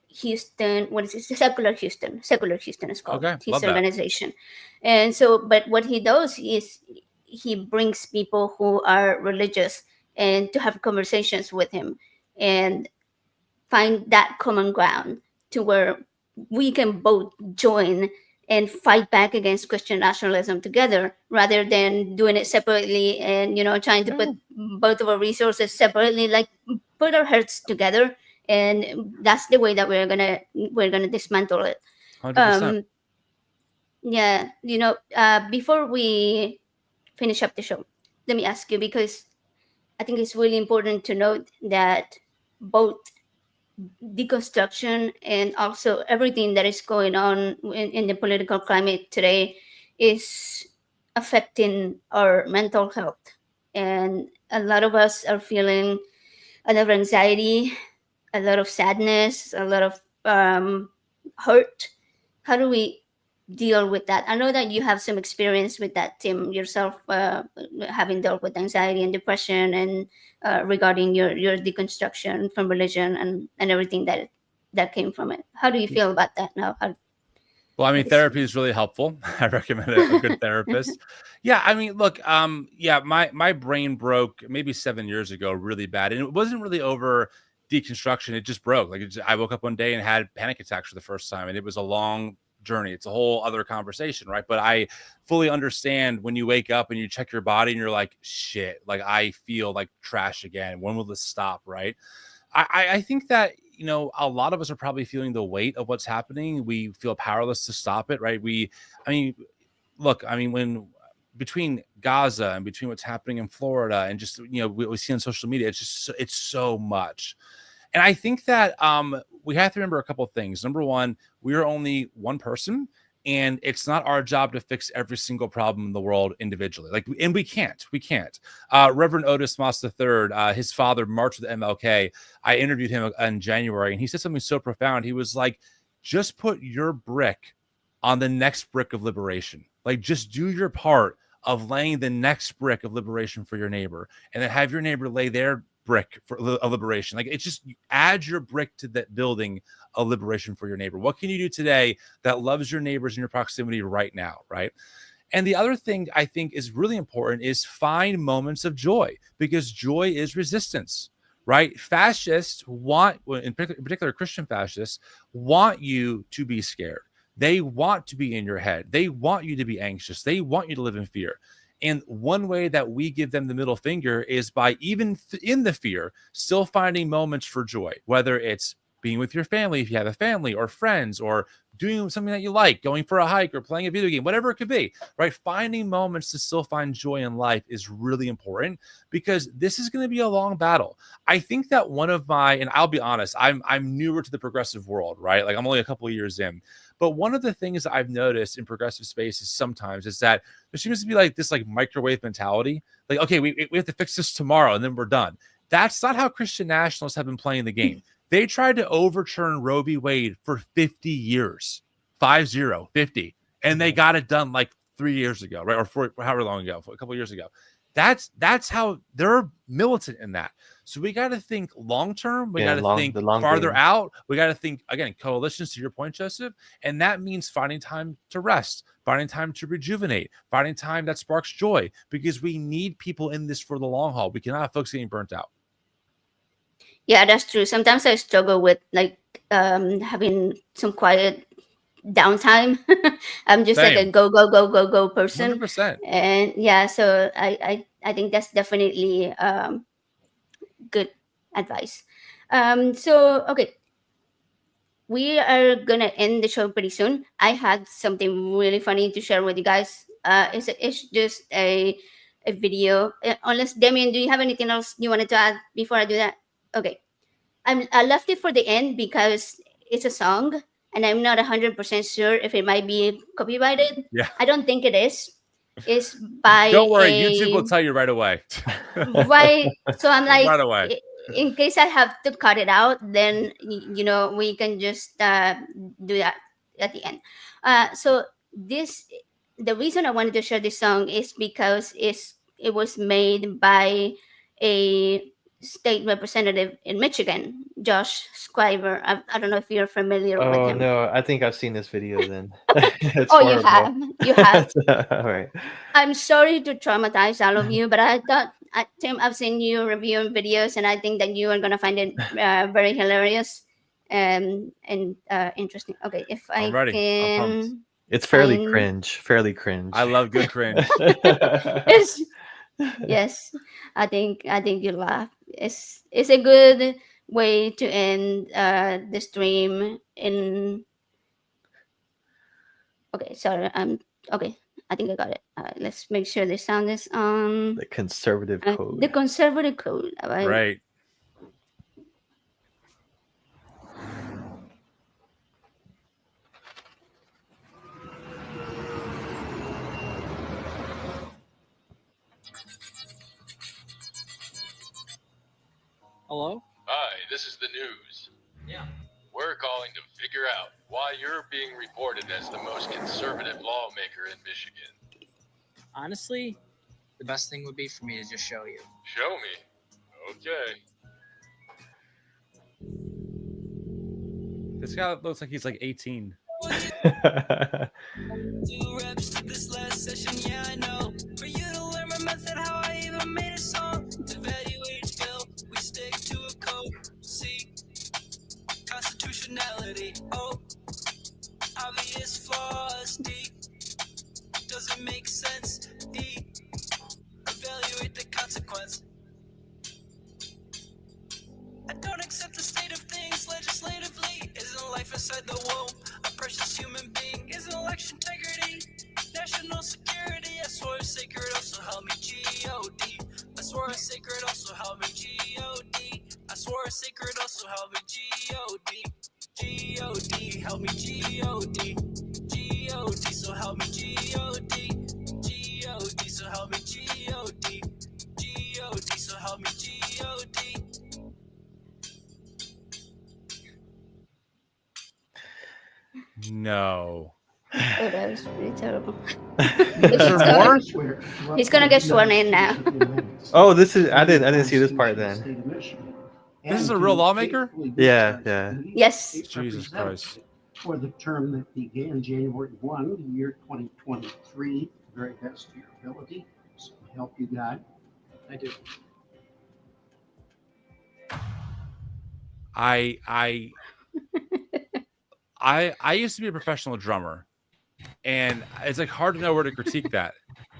Houston, what is it? Secular Houston is called. Okay, His love that. organization. And so, but what he does is he brings people who are religious and to have conversations with him and find that common ground to where we can both join and fight back against Christian nationalism together, rather than doing it separately and trying to put both of our resources separately. Like, put our hearts together, and that's the way that we're gonna dismantle it. 100%. Yeah, before we finish up the show, let me ask you, because I think it's really important to note that both deconstruction and also everything that is going on in the political climate today is affecting our mental health. And a lot of us are feeling a lot of anxiety, a lot of sadness, a lot of hurt. How do we deal with that? I know that you have some experience with that, Tim, yourself, having dealt with anxiety and depression, and regarding your deconstruction from religion and everything that came from it. How do you feel about that now? Well, I mean, therapy is really helpful. I recommend a good therapist. Yeah, I mean, look, my brain broke maybe 7 years ago really bad, and it wasn't really over deconstruction. It just broke. Like, I woke up one day and had panic attacks for the first time, and it was a long journey. It's a whole other conversation, right? But I fully understand when you wake up and you check your body and you're like, shit, like I feel like trash again. When will this stop, right? I think that, a lot of us are probably feeling the weight of what's happening. We feel powerless to stop it, right? When between Gaza and between what's happening in Florida and just, what we see on social media, it's so much. And I think that we have to remember a couple of things. Number one, we are only one person, and it's not our job to fix every single problem in the world individually. And we can't. Reverend Otis Moss III, his father marched with MLK. I interviewed him in January, and he said something so profound. He was like, just put your brick on the next brick of liberation. Like, just do your part of laying the next brick of liberation for your neighbor, and then have your neighbor lay their brick for a liberation. Like, it's just, you add your brick to that building of liberation for your neighbor. What can you do today that loves your neighbors in your proximity right now, right? And the other thing I think is really important is find moments of joy, because joy is resistance, right? Fascists want, in particular Christian fascists, want you to be scared. They want to be in your head. They want you to be anxious. They want you to live in fear. And one way that we give them the middle finger is by, even in the fear, still finding moments for joy, whether it's being with your family, if you have a family, or friends, or doing something that you like, going for a hike or playing a video game, whatever it could be, right? Finding moments to still find joy in life is really important, because this is going to be a long battle. I think that one of my, and I'll be honest, I'm newer to the progressive world, right? Like, I'm only a couple of years in. But one of the things that I've noticed in progressive spaces sometimes is that there seems to be like this microwave mentality. Like, okay, we have to fix this tomorrow and then we're done. That's not how Christian nationalists have been playing the game. They tried to overturn Roe v. Wade for 50 years, 50, and they got it done like 3 years ago, right? Or for however long ago, a couple of years ago. That's how they're militant in that. So we got to think long term. We got to think farther out. We got to think, again, coalitions, to your point, Joseph. And that means finding time to rest, finding time to rejuvenate, finding time that sparks joy, because we need people in this for the long haul. We cannot have folks getting burnt out. Yeah, that's true. Sometimes I struggle with having some quiet downtime. I'm just like a go person. 100%. And yeah, so I think that's definitely good advice. So okay, we are gonna end the show pretty soon. I had something really funny to share with you guys. It's just a video. Unless, Damien, do you have anything else you wanted to add before I do that? Okay, I left it for the end because it's a song, and I'm not 100% sure if it might be copyrighted. Yeah, I don't think it is. It's by don't worry, YouTube will tell you right away. Right. So I'm like, right away. In case I have to cut it out, then we can just do that at the end. So the reason I wanted to share this song is because it was made by a state representative in Michigan, Josh Scriver. I don't know if you're familiar with him. Oh no, I think I've seen this video then. Oh, you have. All right. I'm sorry to traumatize all of you, but I thought, Tim, I've seen you reviewing videos, and I think that you are going to find it very hilarious and interesting. Okay, if I'm ready. can. It's fairly cringe. I love good cringe. Yes, I think you'll laugh. It's a good way to end the stream in. Okay, sorry. Okay. I think I got it. Let's make sure the sound is on. The conservative code. The conservative code. Right. Hello? Hi, this is the news. Yeah. We're calling to figure out why you're being reported as the most conservative lawmaker in Michigan. Honestly, the best thing would be for me to just show you. Show me. Okay. This guy looks like he's like 18. Two reps to this last session, yeah, I know. For you to learn my method, how I even made a song. To evaluate each bill, we stick to a code. C, constitutionality. O, obvious flaws. D, doesn't make sense. E, evaluate the consequence. I don't accept the state of things legislatively. Isn't life inside the womb a precious human being? Isn't election integrity national security? I swore to say help me G-O-D. I swore a sacred, also help me G-O-D. I swore a sacred, also help me G-O-D. G-O-D, help me G-O-D. G-O-D, so help me G-O-D. G-O-D, so help me G-O-D. G-O-D, so help me G-O-D. No. Oh, that was pretty terrible. Is there more? He's gonna get sworn in now. Oh, this is I didn't see this part then. This is a real lawmaker? Yeah, yeah. Yes. Jesus Christ. For the term that began January 1, year 2023, very best to your ability. So help you God. I do. I used to be a professional drummer, and it's like hard to know where to critique that.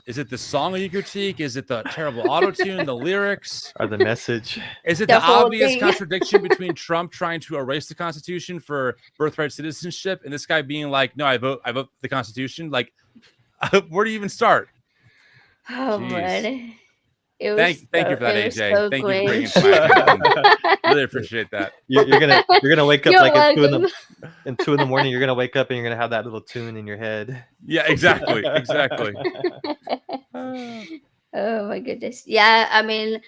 Is it the song you critique? Is it the terrible auto tune, the lyrics, or the message? Is it The the whole obvious thing. contradiction between Trump trying to erase the Constitution for birthright citizenship and this guy being like, "No, I vote the Constitution"? Like, where do you even start? Oh Jeez. man. It was Thank you for that, it was AJ. so Thank you for bringing it cringe. to my attention. Really appreciate that. You're gonna wake up You're like at 2 welcome. in 2 in the morning. You're gonna wake up and you're gonna have that little tune in your head. Yeah, exactly, exactly. Oh my goodness. Yeah, I mean,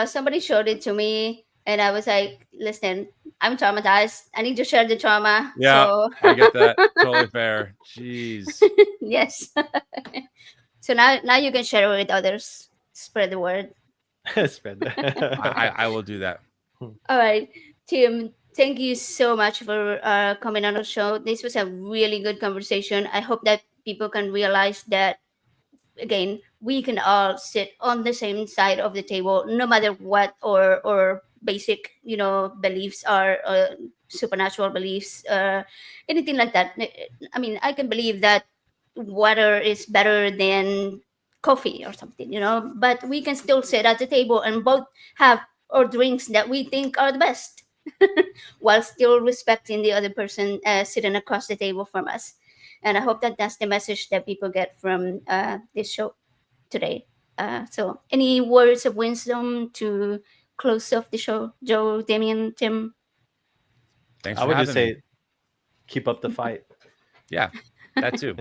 somebody showed it to me and I was like, listen, I'm traumatized. I need to share the trauma. Yeah, So I get that. Totally fair. Jeez. yes. So now you can share it with others. Spread the word. Spread that. I will do that. All right, Tim, thank you so much for coming on the show. This was a really good conversation. I hope that people can realize that, again, we can all sit on the same side of the table, no matter what or basic, beliefs are, supernatural beliefs, anything like that. I mean, I can believe that water is better than coffee or something, but we can still sit at the table and both have our drinks that we think are the best while still respecting the other person sitting across the table from us. And I hope that that's the message that people get from this show today. So any words of wisdom to close off the show? Joe, Damien, Tim? Thanks I for would having just me. say, keep up the fight. Yeah, that too.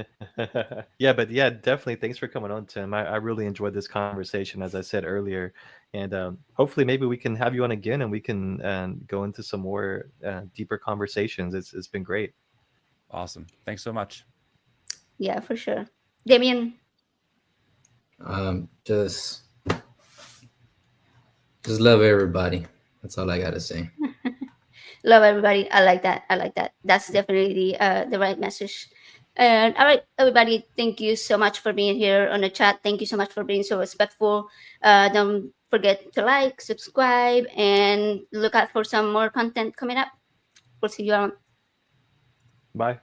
Yeah, but yeah, definitely. Thanks for coming on, Tim. I really enjoyed this conversation, as I said earlier, and hopefully, maybe we can have you on again, and we can go into some more deeper conversations. It's been great. Awesome. Thanks so much. Yeah, for sure. Damien? Just love everybody. That's all I gotta say. Love everybody. I like that. That's definitely the right message. And all right, everybody, thank you so much for being here on the chat. Thank you so much for being so respectful. Don't forget to like, subscribe, and look out for some more content coming up. We'll see you around. Bye.